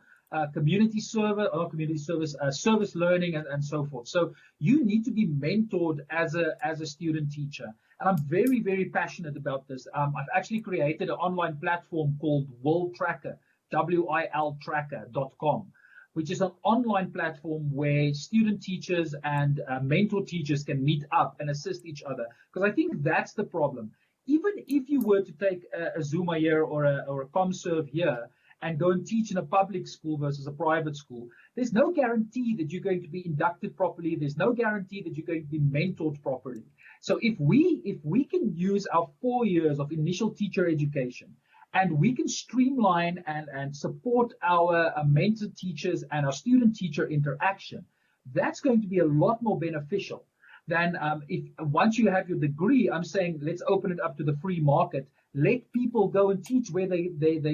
community service, or community service, service learning, and so forth. So you need to be mentored as a student teacher. And I'm very, very passionate about this. I've actually created an online platform called Will Tracker, wiltracker.com, which is an online platform where student teachers and mentor teachers can meet up and assist each other. Because I think that's the problem. Even if you were to take a Zuma year or a ComServe year and go and teach in a public school versus a private school, there's no guarantee that you're going to be inducted properly. There's no guarantee that you're going to be mentored properly. So if we can use our 4 years of initial teacher education, and we can streamline and support our mentor teachers and our student teacher interaction, that's going to be a lot more beneficial than if once you have your degree, I'm saying let's open it up to the free market. Let people go and teach where they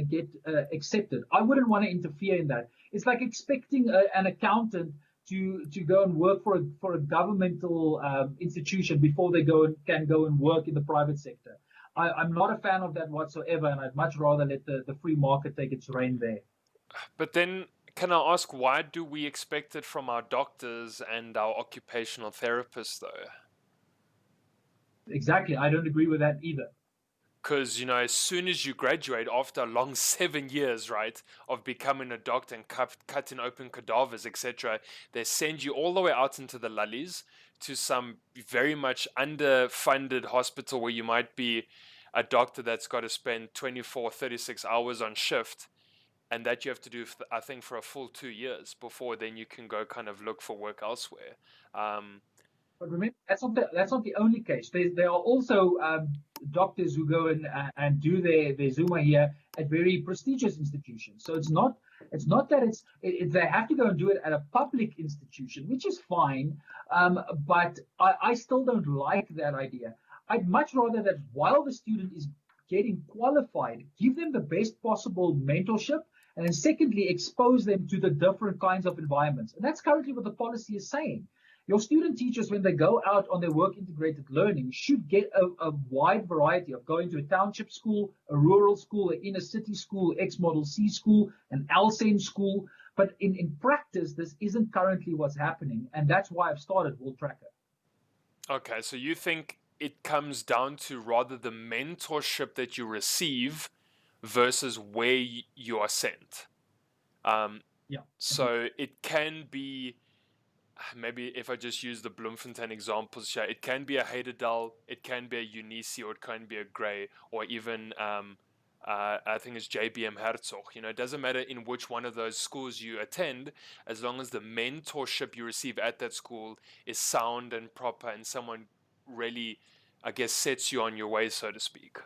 get accepted. I wouldn't want to interfere in that. It's like expecting an accountant to go and work for a governmental institution before they can go and work in the private sector. I'm not a fan of that whatsoever, and I'd much rather let the free market take its reign there. But then, can I ask, why do we expect it from our doctors and our occupational therapists, though? Exactly. I don't agree with that either. Because, as soon as you graduate, after a long 7 years, right, of becoming a doctor and cutting open cadavers, etc., they send you all the way out into the lullies to some very much underfunded hospital where you might be a doctor that's got to spend 24, 36 hours on shift. And that you have to do, I think, for a full 2 years before then you can go kind of look for work elsewhere. But remember, that's not the only case. There are also doctors who go and do their Zuma here at very prestigious institutions. So it's not that they have to go and do it at a public institution, which is fine. But I still don't like that idea. I'd much rather that while the student is getting qualified, give them the best possible mentorship, and then secondly, expose them to the different kinds of environments. And that's currently what the policy is saying. Your student teachers, when they go out on their work integrated learning, should get a wide variety of going to a township school, a rural school, an inner city school, X-Model C school, an LSEN school. But in practice, this isn't currently what's happening. And that's why I've started World Tracker. Okay, so you think it comes down to rather the mentorship that you receive versus where you are sent. Yeah. So it can be, maybe if I just use the Bloemfontein examples here, it can be a Heidedal, it can be a Unisi, or it can be a Grey, or even I think it's JBM Herzog. It doesn't matter in which one of those schools you attend, as long as the mentorship you receive at that school is sound and proper, and someone really, I guess, sets you on your way, so to speak.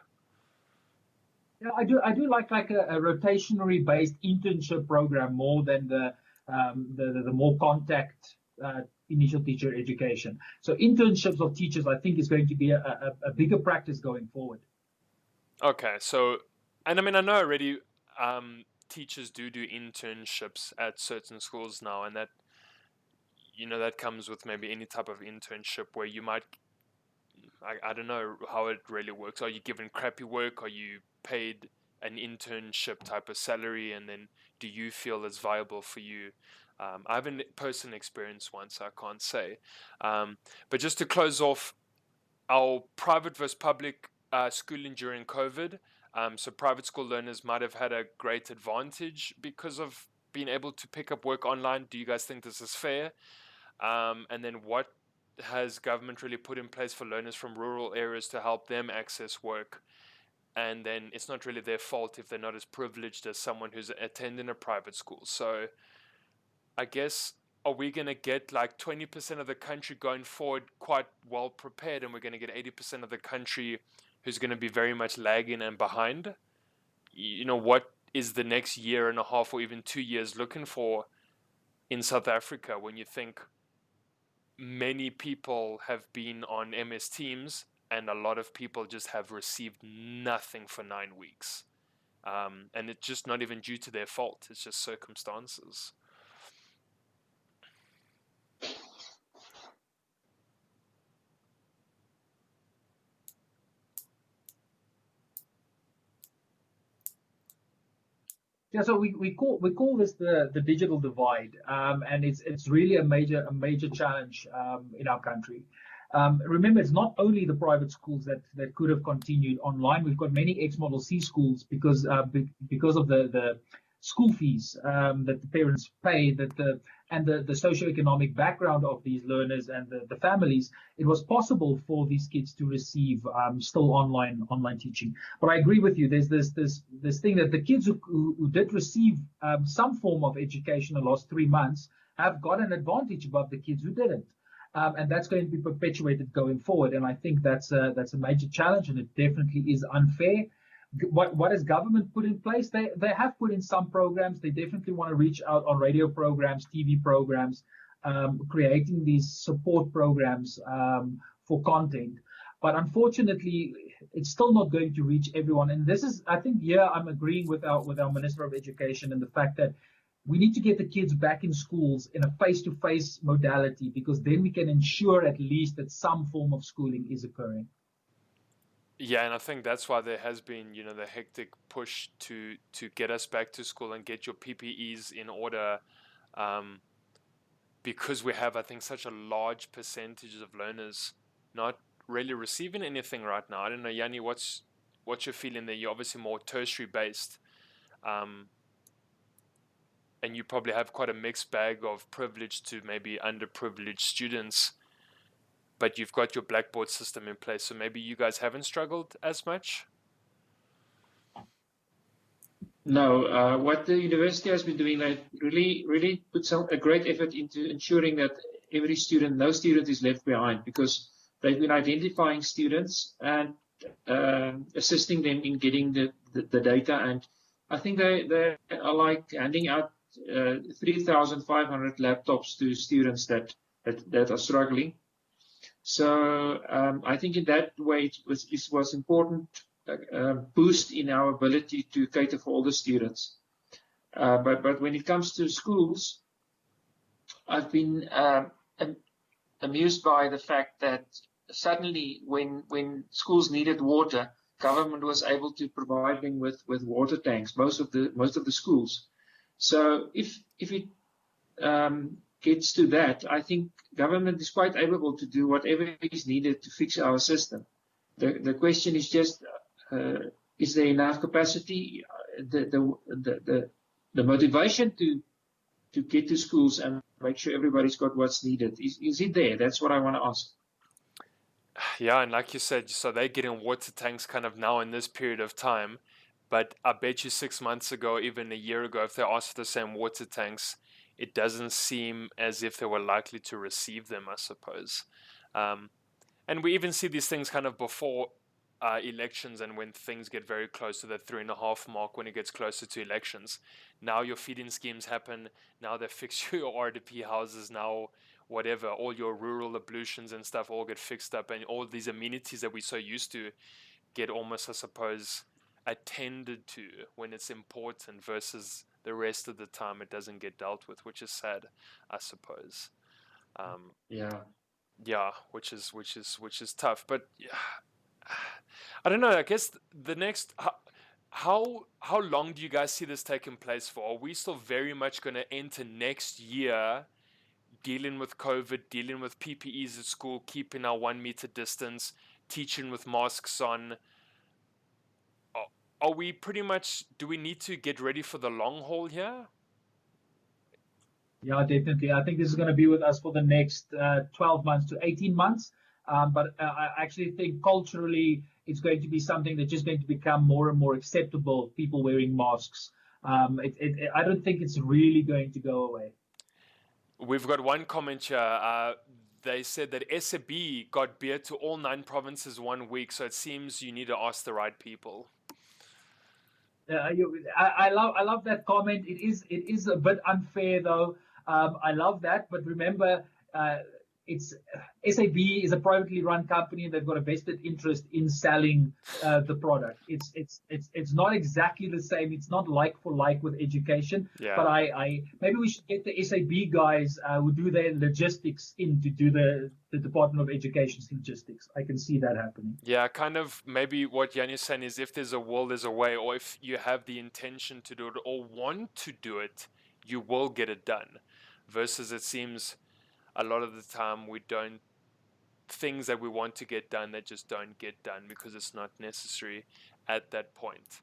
Yeah, I do like a rotationary based internship program more than the more contact initial teacher education. So internships of teachers, I think, is going to be a bigger practice going forward. Okay, so, and I mean, I know already teachers do internships at certain schools now, and that, that comes with maybe any type of internship where you might, I don't know how it really works. Are you given crappy work? Are you paid an internship type of salary? And then do you feel it's viable for you? I haven't personal experience once, so I can't say. But just to close off, our private versus public schooling during COVID. So private school learners might have had a great advantage because of being able to pick up work online. Do you guys think this is fair? And then what has government really put in place for learners from rural areas to help them access work? And then it's not really their fault if they're not as privileged as someone who's attending a private school. So I guess, are we going to get like 20% of the country going forward quite well prepared, and we're going to get 80% of the country who's going to be very much lagging and behind? What is the next year and a half or even 2 years looking for in South Africa when you think many people have been on MS Teams and a lot of people just have received nothing for 9 weeks? And it's just not even due to their fault. It's just circumstances. Yeah, so we call this the digital divide, and it's really a major challenge in our country. Remember, it's not only the private schools that could have continued online. We've got many X-Model C schools because of the school fees that the parents pay, and the socioeconomic background of these learners and the families. It was possible for these kids to receive still online teaching. But I agree with you. There's this thing that the kids who did receive some form of education the last 3 months have got an advantage above the kids who didn't. And that's going to be perpetuated going forward. And I think that's a major challenge, and it definitely is unfair. What has government put in place? They have put in some programs. They definitely want to reach out on radio programs, TV programs, creating these support programs for content. But unfortunately, it's still not going to reach everyone. And this is, I think, I'm agreeing with our Minister of Education and the fact that we need to get the kids back in schools in a face-to-face modality, because then we can ensure at least that some form of schooling is occurring. Yeah, and I think that's why there has been, the hectic push to get us back to school and get your PPEs in order, because we have, I think, such a large percentage of learners not really receiving anything right now. I don't know, Jannie, what's your feeling there? You're obviously more tertiary based, and you probably have quite a mixed bag of privileged to maybe underprivileged students, but you've got your Blackboard system in place, so maybe you guys haven't struggled as much? No, what the university has been doing, they really put a great effort into ensuring that every student, no student is left behind, because they've been identifying students and assisting them in getting the data. And I think they are like handing out 3,500 laptops to students that are struggling. So I think in that way it was important boost in our ability to cater for all the students. But when it comes to schools, I've been amused by the fact that suddenly when schools needed water, government was able to provide them with water tanks, most of the schools. So if it gets to that, I think government is quite able to do whatever is needed to fix our system. The question is just, is there enough capacity? The motivation to get to schools and make sure everybody's got what's needed, is it there? That's what I want to ask. Yeah, and like you said, so they're getting water tanks kind of now in this period of time, but I bet you 6 months ago, even a year ago, if they asked for the same water tanks, it doesn't seem as if they were likely to receive them, I suppose. And we even see these things kind of before elections, and when things get very close to that 3.5 mark, when it gets closer to elections. Now your feed-in schemes happen, now they fix your RDP houses, now whatever, all your rural ablutions and stuff all get fixed up, and all these amenities that we're so used to get almost, I suppose, attended to when it's important, versus the rest of the time it doesn't get dealt with, which is sad, I suppose. Yeah, which is tough. But yeah, I don't know. I guess the next, how long do you guys see this taking place for? Are we still very much going to enter next year dealing with COVID, dealing with PPEs at school, keeping our 1 meter distance, teaching with masks on? Are we pretty much, do we need to get ready for the long haul here? Yeah, definitely. I think this is going to be with us for the next 12 months to 18 months. But I actually think culturally, it's going to be something that's just going to become more and more acceptable, people wearing masks. I don't think it's really going to go away. We've got one comment here. They said that SAB got beer to all 9 provinces 1 week, so it seems you need to ask the right people. I love that comment. It is a bit unfair though. I love that, but remember, it's SAB is a privately run company, and they've got a vested interest in selling the product. It's not exactly the same. It's not like for like with education. Yeah. But I maybe we should get the SAB guys who do their logistics in to do the Department of Education's logistics. I can see that happening. Yeah, kind of maybe what Jannie is saying is, if there's a will, there's a way, or if you have the intention to do it or want to do it, you will get it done. Versus it seems a lot of the time we don't, things that we want to get done that just don't get done because it's not necessary at that point.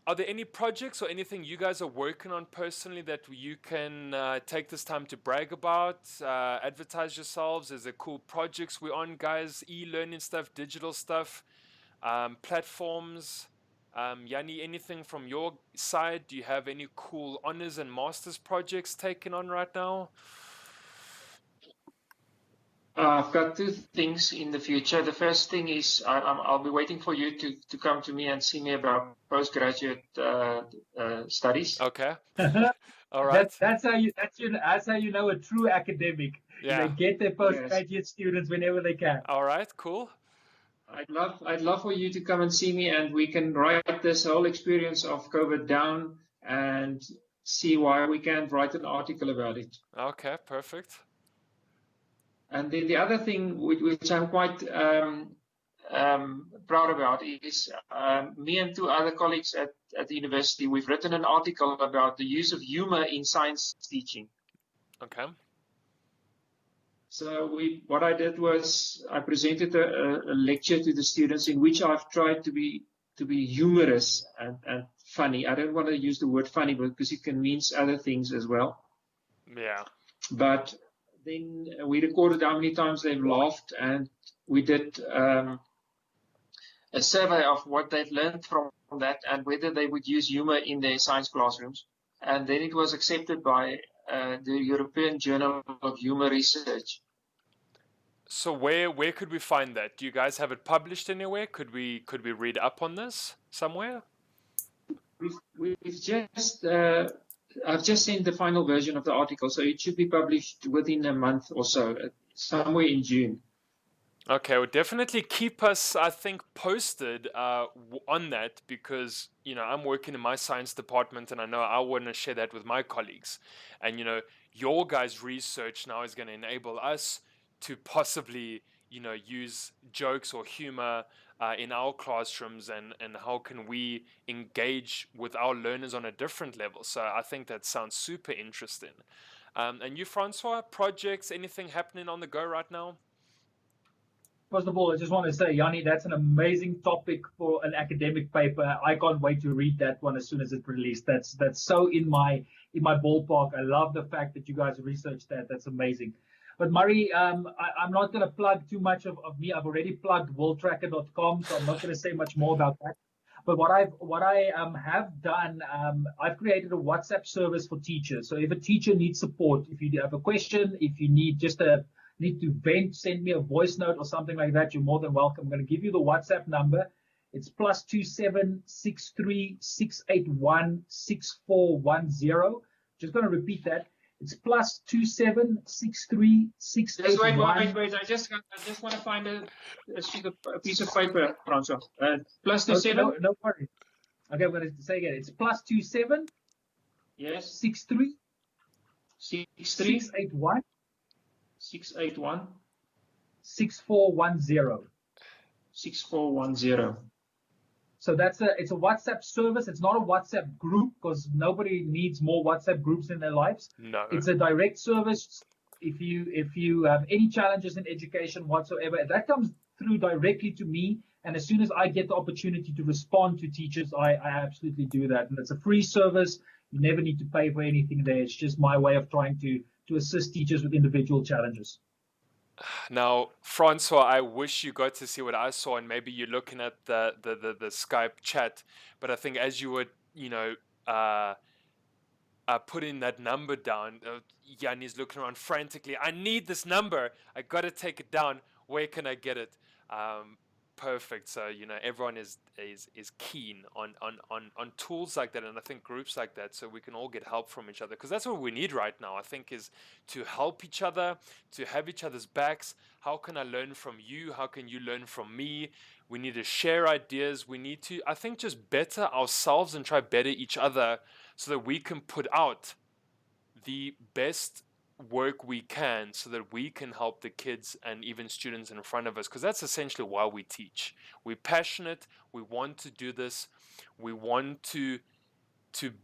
Are there any projects or anything you guys are working on personally that you can take this time to brag about, advertise yourselves? Is there cool projects we're on, guys? E-learning stuff, digital stuff, platforms? Jannie, anything from your side? Do you have any cool honors and masters projects taken on right now? I've got 2 things in the future. The first thing is I'll be waiting for you to come to me and see me about postgraduate studies. Okay. All right. That's how you know a true academic. Yeah. They get their postgraduate students whenever they can. All right. Cool. I'd love for you to come and see me, and we can write this whole experience of COVID down and see why we can't write an article about it. Okay, perfect. And then the other thing which I'm quite proud about is me and two other colleagues at the university, we've written an article about the use of humor in science teaching. Okay. So what I did was I presented a lecture to the students in which I've tried to be humorous and funny. I don't want to use the word funny because it can mean other things as well. Yeah. But then we recorded how many times they've laughed, and we did a survey of what they've learned from that and whether they would use humor in their science classrooms. And then it was accepted by the European Journal of Humor Research. So where could we find that? Do you guys have it published anywhere? Could we read up on this somewhere? I've just sent the final version of the article, so it should be published within a month or so, somewhere in June. Okay, well, definitely keep us, I think, posted on that, because, I'm working in my science department and I know I want to share that with my colleagues. And, your guys' research now is going to enable us to possibly, use jokes or humor in our classrooms, and how can we engage with our learners on a different level. So I think that sounds super interesting. And you, Francois, projects, anything happening on the go right now? First of all, I just want to say, Jannie, that's an amazing topic for an academic paper. I can't wait to read that one as soon as it's released. That's so in my ballpark. I love the fact that you guys researched that. That's amazing. But Murray, I'm not going to plug too much of me. I've already plugged worldtracker.com, so I'm not going to say much more about that. But what I have done, I've created a WhatsApp service for teachers. So if a teacher needs support, if you have a question, if you need need to vent, send me a voice note or something like that, you're more than welcome. I'm going to give you the WhatsApp number. It's +27 63 681 6410. Just going to repeat that. It's +27 63 681. Wait. I just want to find a piece of paper, Francois. +27. No worries. Okay, I'm going to say again. It's +27. Yes. 63 681 6410. 6410. So it's a WhatsApp service. It's not a WhatsApp group, because nobody needs more WhatsApp groups in their lives. No. It's a direct service. If you have any challenges in education whatsoever, that comes through directly to me. And as soon as I get the opportunity to respond to teachers, I absolutely do that. And it's a free service. You never need to pay for anything there. It's just my way of trying to assist teachers with individual challenges. Now, Francois, I wish you got to see what I saw, and maybe you're looking at the Skype chat. But I think as you were, putting that number down, Jannie's looking around frantically. I need this number. I got to take it down. Where can I get it? Perfect. So everyone is keen on tools like that, and I think groups like that, so we can all get help from each other, because that's what we need right now. I think is to help each other, to have each other's backs. How can I learn from you? How can you learn from me? We need to share ideas. We need to, I think, just better ourselves and try better each other, so that we can put out the best work we can, so that we can help the kids and even students in front of us, because that's essentially why we teach. We're passionate. We want to do this. We want to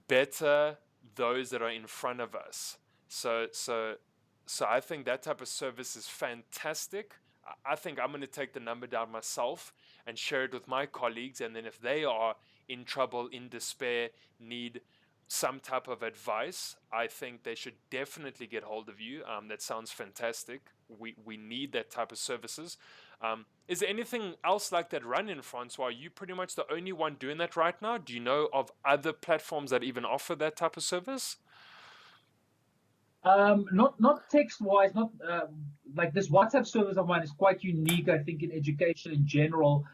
better those that are in front of us. So I think that type of service is fantastic. I think I'm going to take the number down myself and share it with my colleagues, and then if they are in trouble, in despair, need some type of advice, I think they should definitely get hold of you. That sounds fantastic. We need that type of services. Is there anything else like that running, Francois? Are you pretty much the only one doing that right now? Do you know of other platforms that even offer that type of service? Not text-wise, not like this WhatsApp service of mine is quite unique, I think, in education in general.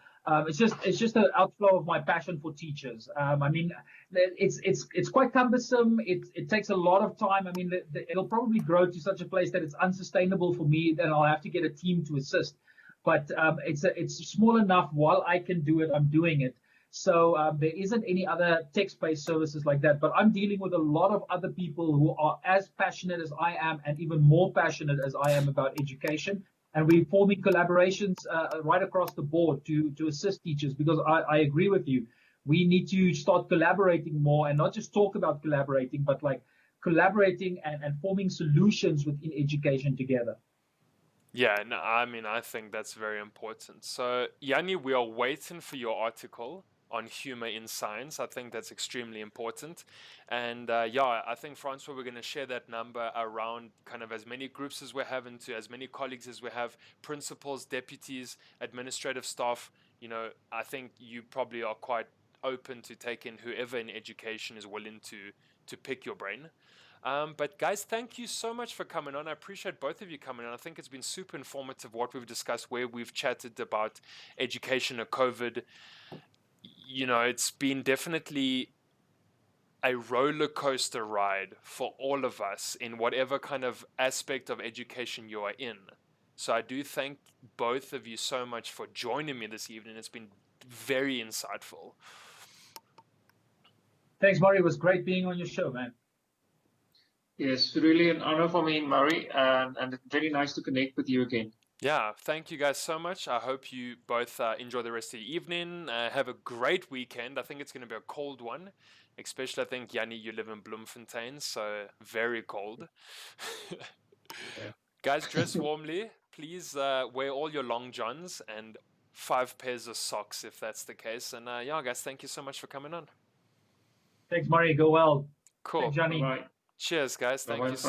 It's just an outflow of my passion for teachers. I mean, it's quite cumbersome. It takes a lot of time. I mean, it'll probably grow to such a place that it's unsustainable for me. Then I'll have to get a team to assist. But it's small enough. While I can do it, I'm doing it. So there isn't any other text-based services like that. But I'm dealing with a lot of other people who are as passionate as I am, and even more passionate as I am about education. and we're forming collaborations right across the board to assist teachers, because I agree with you. We need to start collaborating more, and not just talk about collaborating, but like collaborating and forming solutions within education together. Yeah, no, I mean, I think that's very important. So, Jannie, we are waiting for your article on humor in science. I think that's extremely important. And yeah, I think, Francois, we're going to share that number around kind of as many groups as we have, and to as many colleagues as we have, principals, deputies, administrative staff. You know, I think you probably are quite open to take in whoever in education is willing to pick your brain. But guys, thank you so much for coming on. I appreciate both of you coming on. I think it's been super informative what we've discussed, where we've chatted about education or COVID. You know, it's been definitely a roller coaster ride for all of us in whatever kind of aspect of education you are in. So I do thank both of you so much for joining me this evening. It's been very insightful. Thanks, Murray. It was great being on your show, man. Yes, really an honor for me, Murray, and very nice to connect with you again. Yeah, thank you guys so much. I hope you both enjoy the rest of the evening. Have a great weekend. I think it's going to be a cold one, especially I think, Jannie, you live in Bloemfontein, so very cold. Yeah. Guys, dress warmly. Please wear all your long johns and 5 pairs of socks if that's the case. And yeah, guys, thank you so much for coming on. Thanks, Murray. Go well. Cool. Thanks, Jannie. Bye-bye. Cheers, guys. Thank Bye-bye. you so